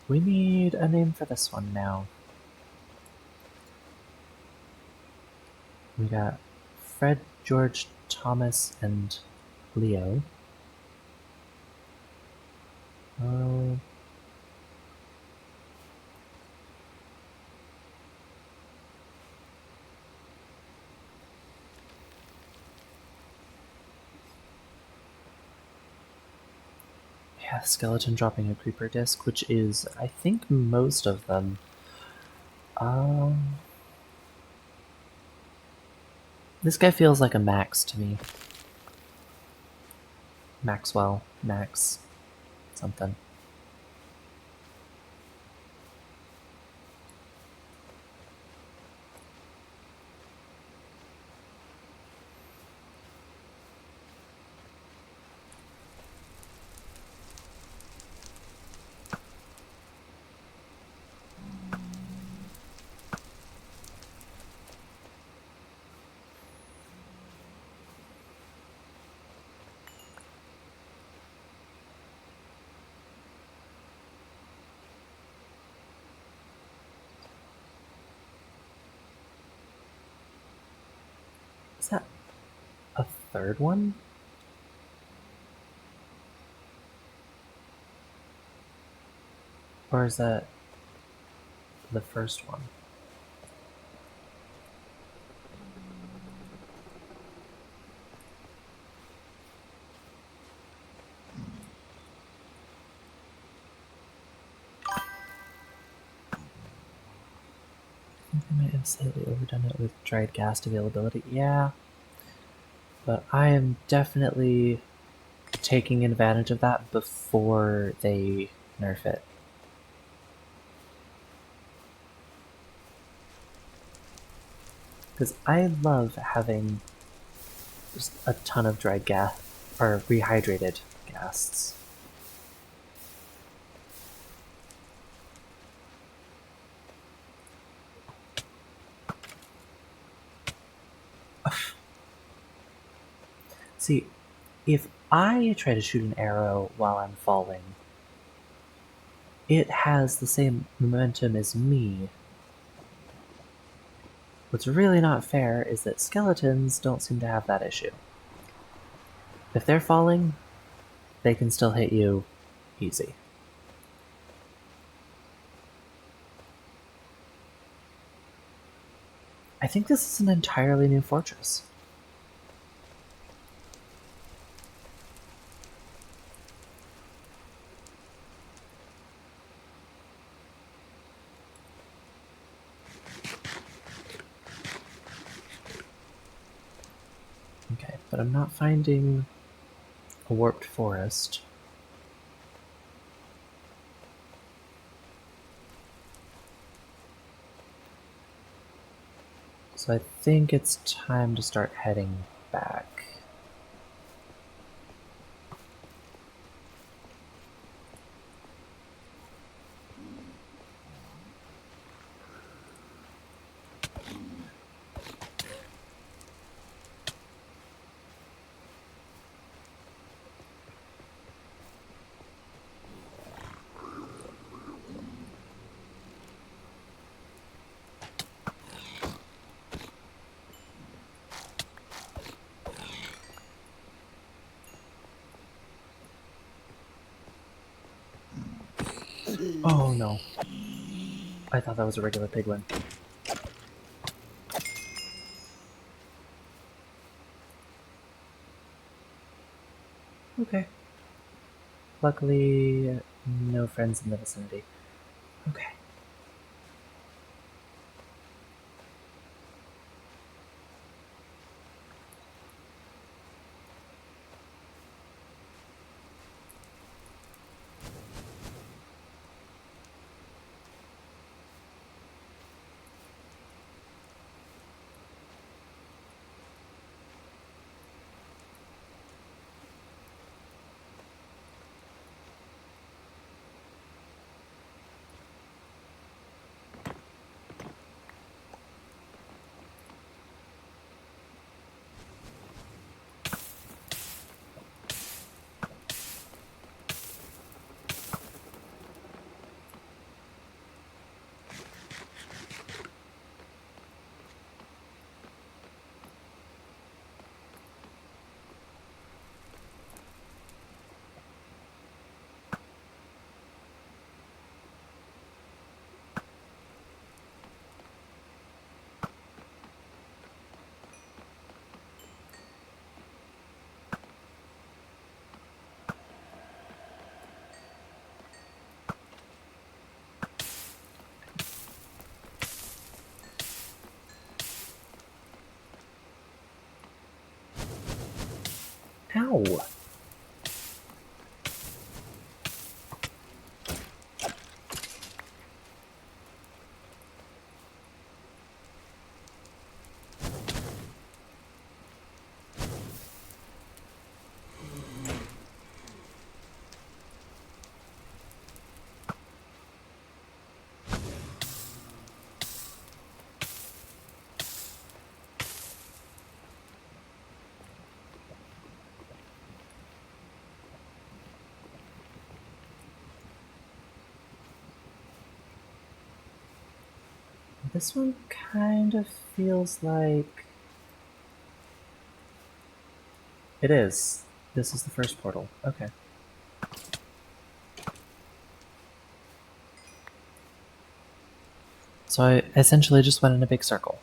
We need a name for this one now. We got Fred, George, Thomas, and Leo. Yeah, skeleton dropping a creeper disc, which is, I think, most of them. This guy feels like a Max to me. Maxwell, Max, something. Is that a third one? Or is that the first one? I think I might have slightly overdone it with dried ghast availability. Yeah, but I am definitely taking advantage of that before they nerf it. Because I love having just a ton of dried gas or rehydrated ghasts. See, if I try to shoot an arrow while I'm falling, it has the same momentum as me. What's really not fair is that skeletons don't seem to have that issue. If they're falling, they can still hit you easy. I think this is an entirely new fortress. Okay, but I'm not finding a warped forest. So I think it's time to start heading back. Oh no. I thought that was a regular piglin. Okay. Luckily, no friends in the vicinity. Okay. Ow! This one kind of feels like It is. This is the first portal. Okay. So I essentially just went in a big circle.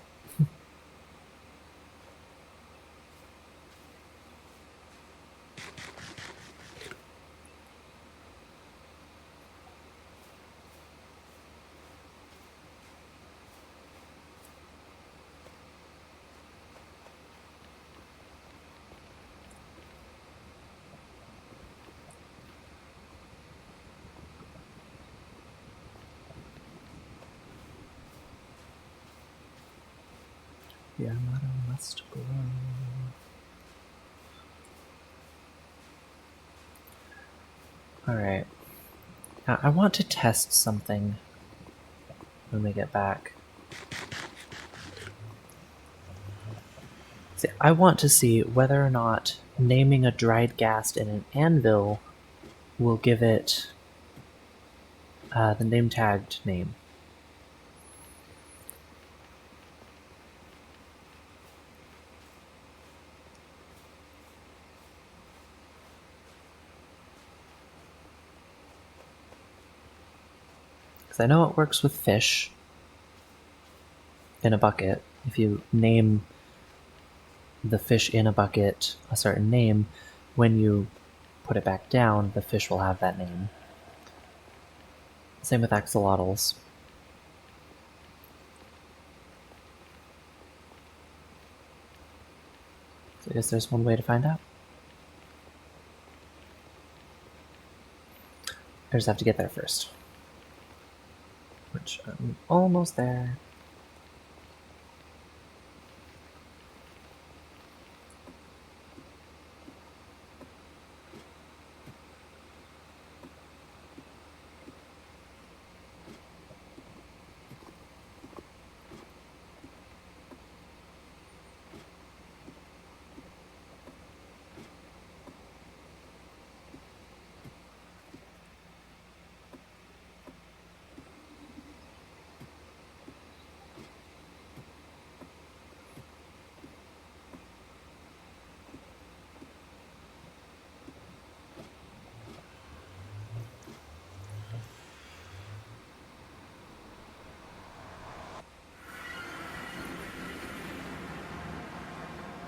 The Armada must go on. Alright. Now, I want to test something when we get back. See, I want to see whether or not naming a dried ghast in an anvil will give it the name tagged name. Because I know it works with fish in a bucket. If you name the fish in a bucket a certain name, when you put it back down, the fish will have that name. Same with axolotls. So I guess there's one way to find out. I just have to get there first. Which I'm almost there.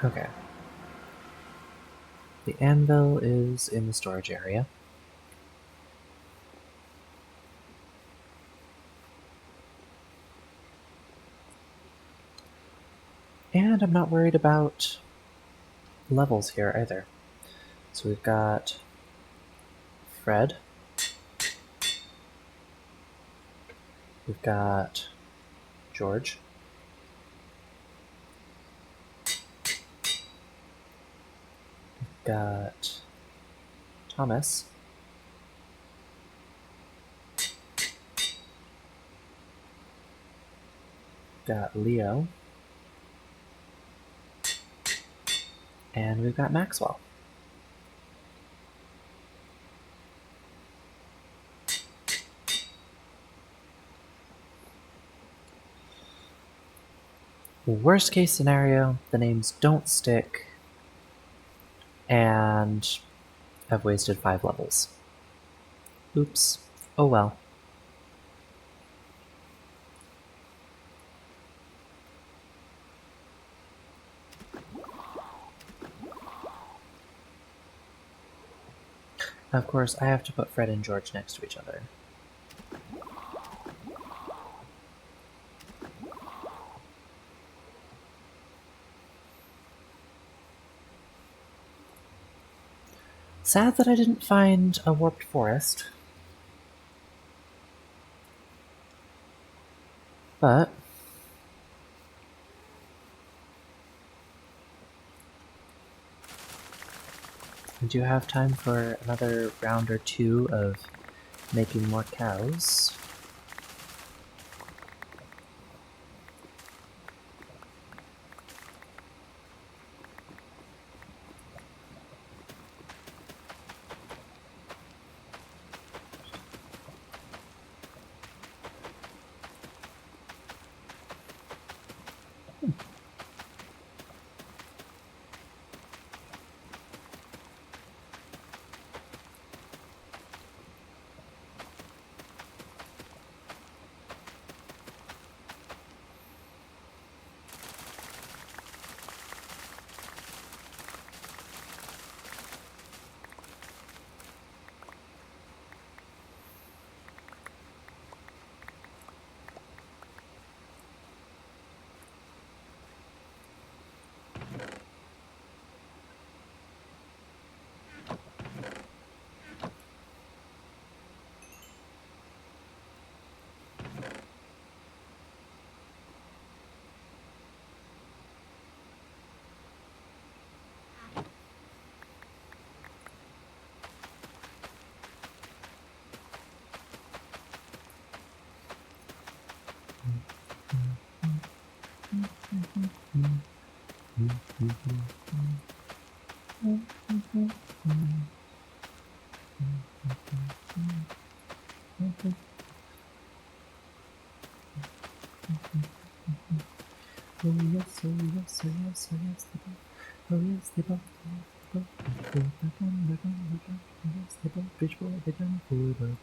Okay. The anvil is in the storage area. And I'm not worried about levels here either. So we've got Fred. We've got George. We've got Thomas. We've got Leo. And we've got Maxwell. Worst case scenario, the names don't stick, and I've wasted 5 levels. Oops. Oh well. Of course, I have to put Fred and George next to each other. Sad that I didn't find a warped forest. But I do have time for another round or two of making more cows. Oh yes, oh yes, oh yes, oh yes, they both. Oh yes, they both. Oh yes, they both reach for the gun for the gun.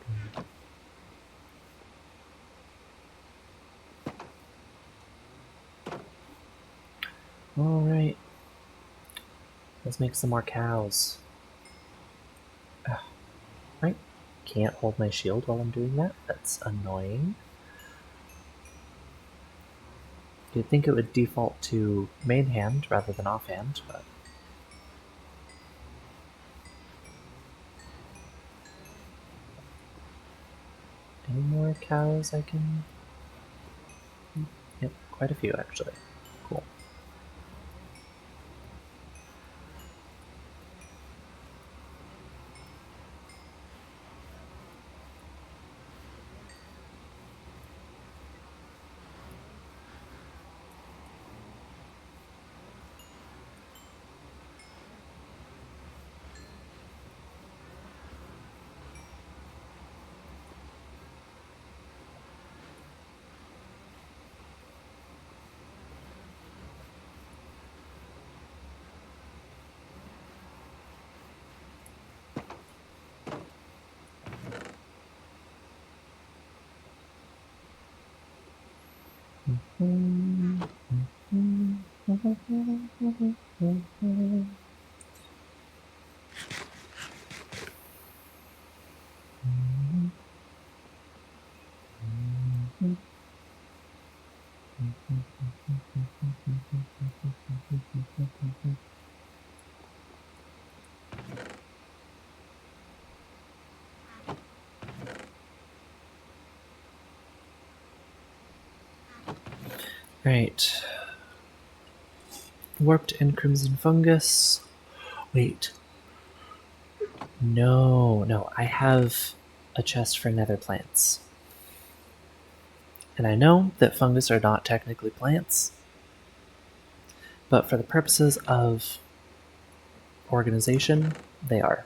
All right, let's make some more cows. Right, can't hold my shield while I'm doing that. That's annoying. You'd think it would default to main hand rather than offhand, but any more cows I can? Yep, quite a few actually. Cool. Right. Warped and Crimson Fungus. Wait. No, I have a chest for nether plants. And I know that fungus are not technically plants, but for the purposes of organization, they are.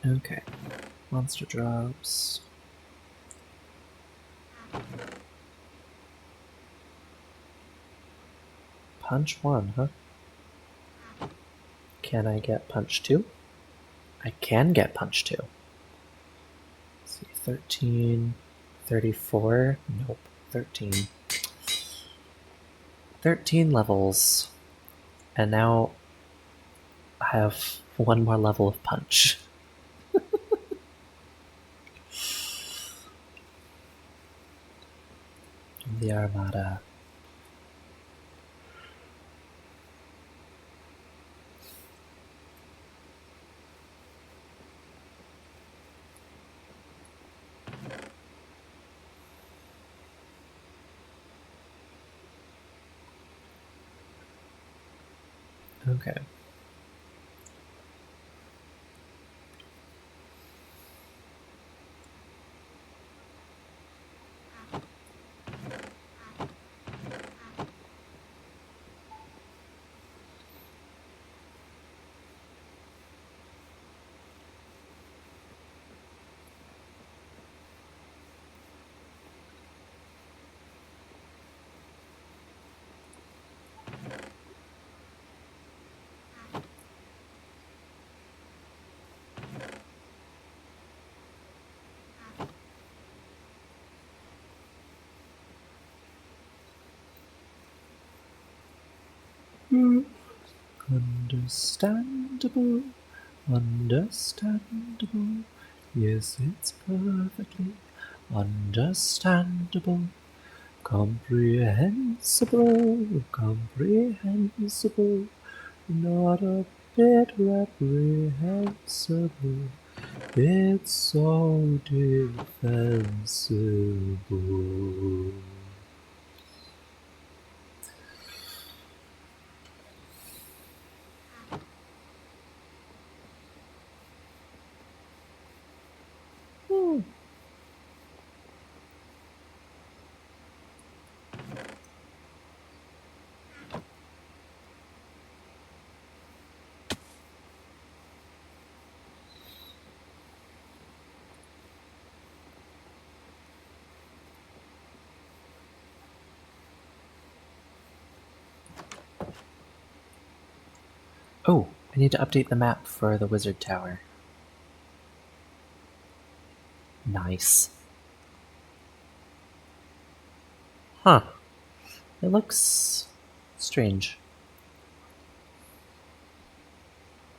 Okay. Monster drops. Punch 1, huh? Can I get punch 2? I can get punch 2. Let's see, 13, 34. Nope, 13. 13 levels. And now I have one more level of punch. The Armada. Okay. Understandable, understandable. Yes, it's perfectly understandable. Comprehensible, comprehensible. Not a bit reprehensible. It's so defensible. Oh, I need to update the map for the wizard tower. Nice. Huh. It looks strange.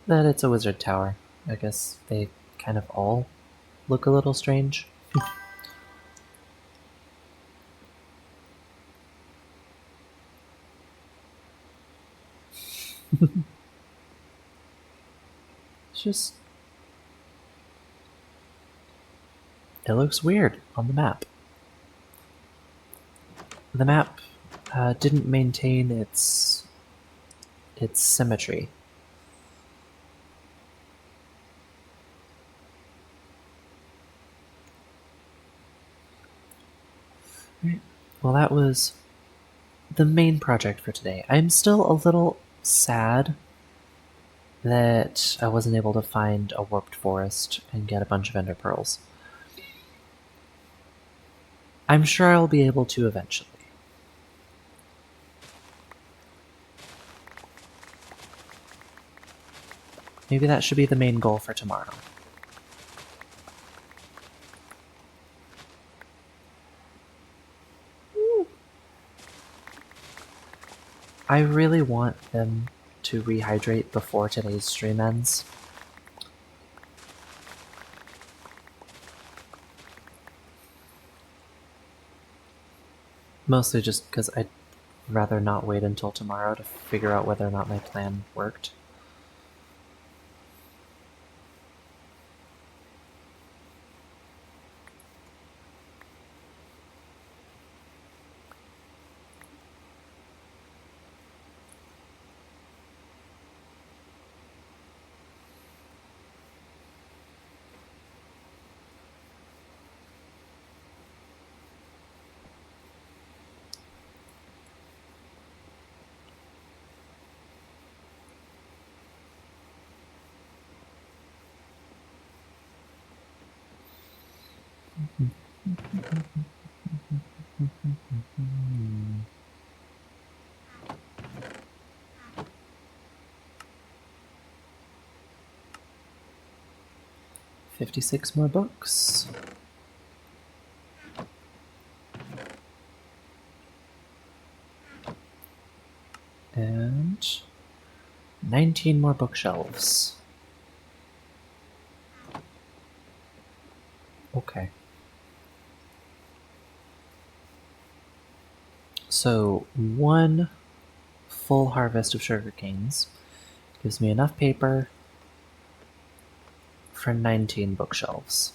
That it's a wizard tower. I guess they kind of all look a little strange. It's just. It looks weird on the map. The map didn't maintain its symmetry. Right. Well, that was the main project for today. I'm still a little sad that I wasn't able to find a warped forest and get a bunch of ender pearls. I'm sure I'll be able to eventually. Maybe that should be the main goal for tomorrow. I really want them to rehydrate before today's stream ends. Mostly just because I'd rather not wait until tomorrow to figure out whether or not my plan worked. $56 more books. And 19 more bookshelves. Okay. So, one full harvest of sugar canes gives me enough paper for 19 bookshelves.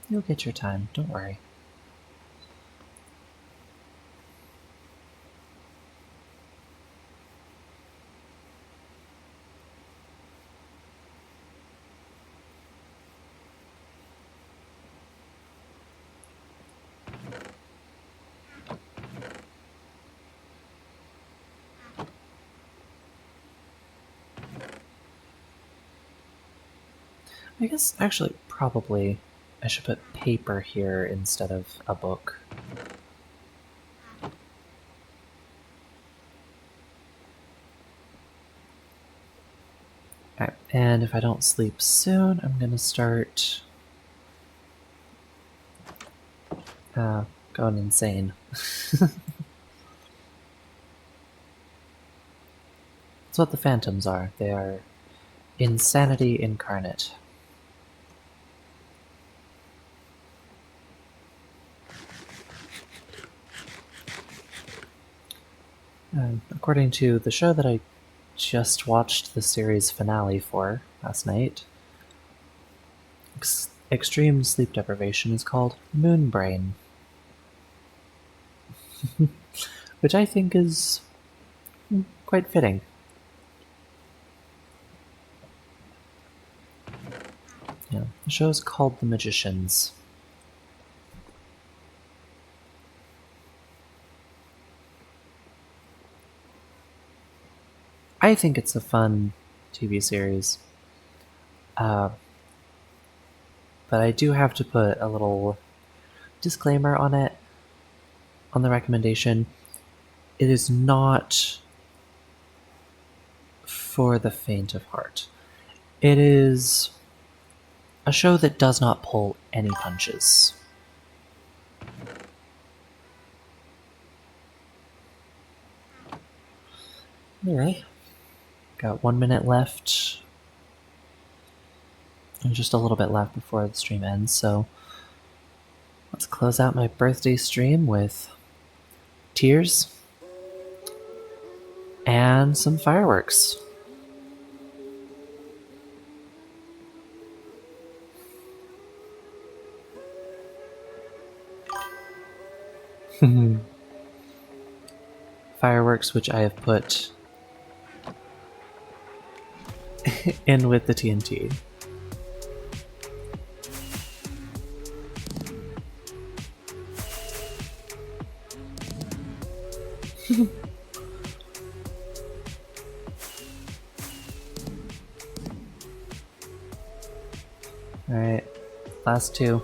You'll get your time, don't worry. I guess actually, probably I should put paper here instead of a book. Alright, and if I don't sleep soon, I'm gonna start going insane. That's what the phantoms are. They are insanity incarnate. According to the show that I just watched the series finale for last night, extreme sleep deprivation is called moon brain, which I think is quite fitting. Yeah, the show's called The Magicians. I think it's a fun TV series. Uh, but I do have to put a little disclaimer on it, on the recommendation. It is not for the faint of heart. It is a show that does not pull any punches. Anyway, got 1 minute left. And just a little bit left before the stream ends, so let's close out my birthday stream with tears and some fireworks. Fireworks which I have put in with the TNT. Alright, last two.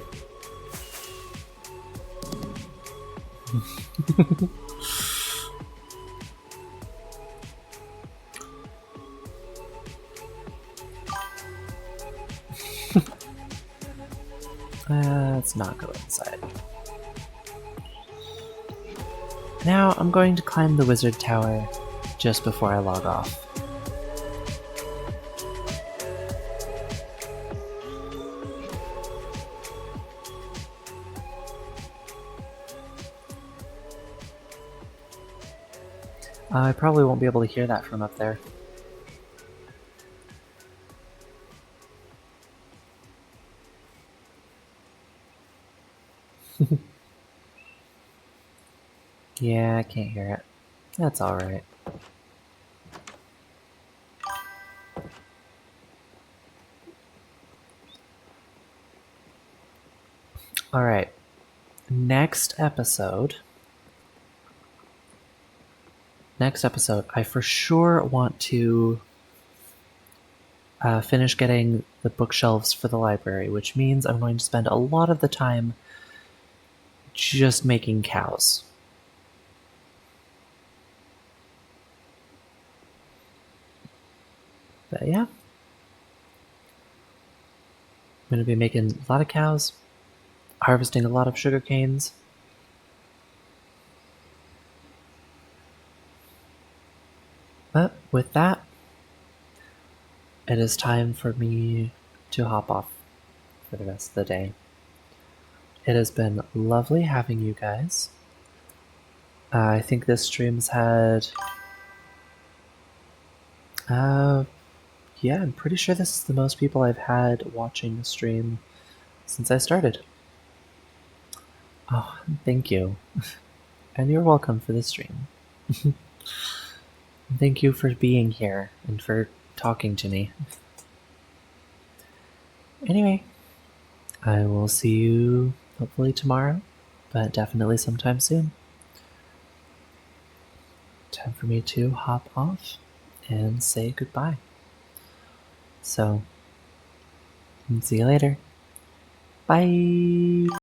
Let's not go inside. Now I'm going to climb the wizard tower just before I log off. I probably won't be able to hear that from up there. Yeah, I can't hear it. That's alright. Alright. Next episode, I for sure want to finish getting the bookshelves for the library, which means I'm going to spend a lot of the time just making cows. But yeah. I'm going to be making a lot of cows, harvesting a lot of sugar canes. But with that, it is time for me to hop off for the rest of the day. It has been lovely having you guys. I think this stream's had... yeah, I'm pretty sure this is the most people I've had watching the stream since I started. Oh, thank you. And you're welcome for the stream. Thank you for being here and for talking to me. Anyway, I will see you hopefully tomorrow, but definitely sometime soon. Time for me to hop off and say goodbye. So, see you later. Bye!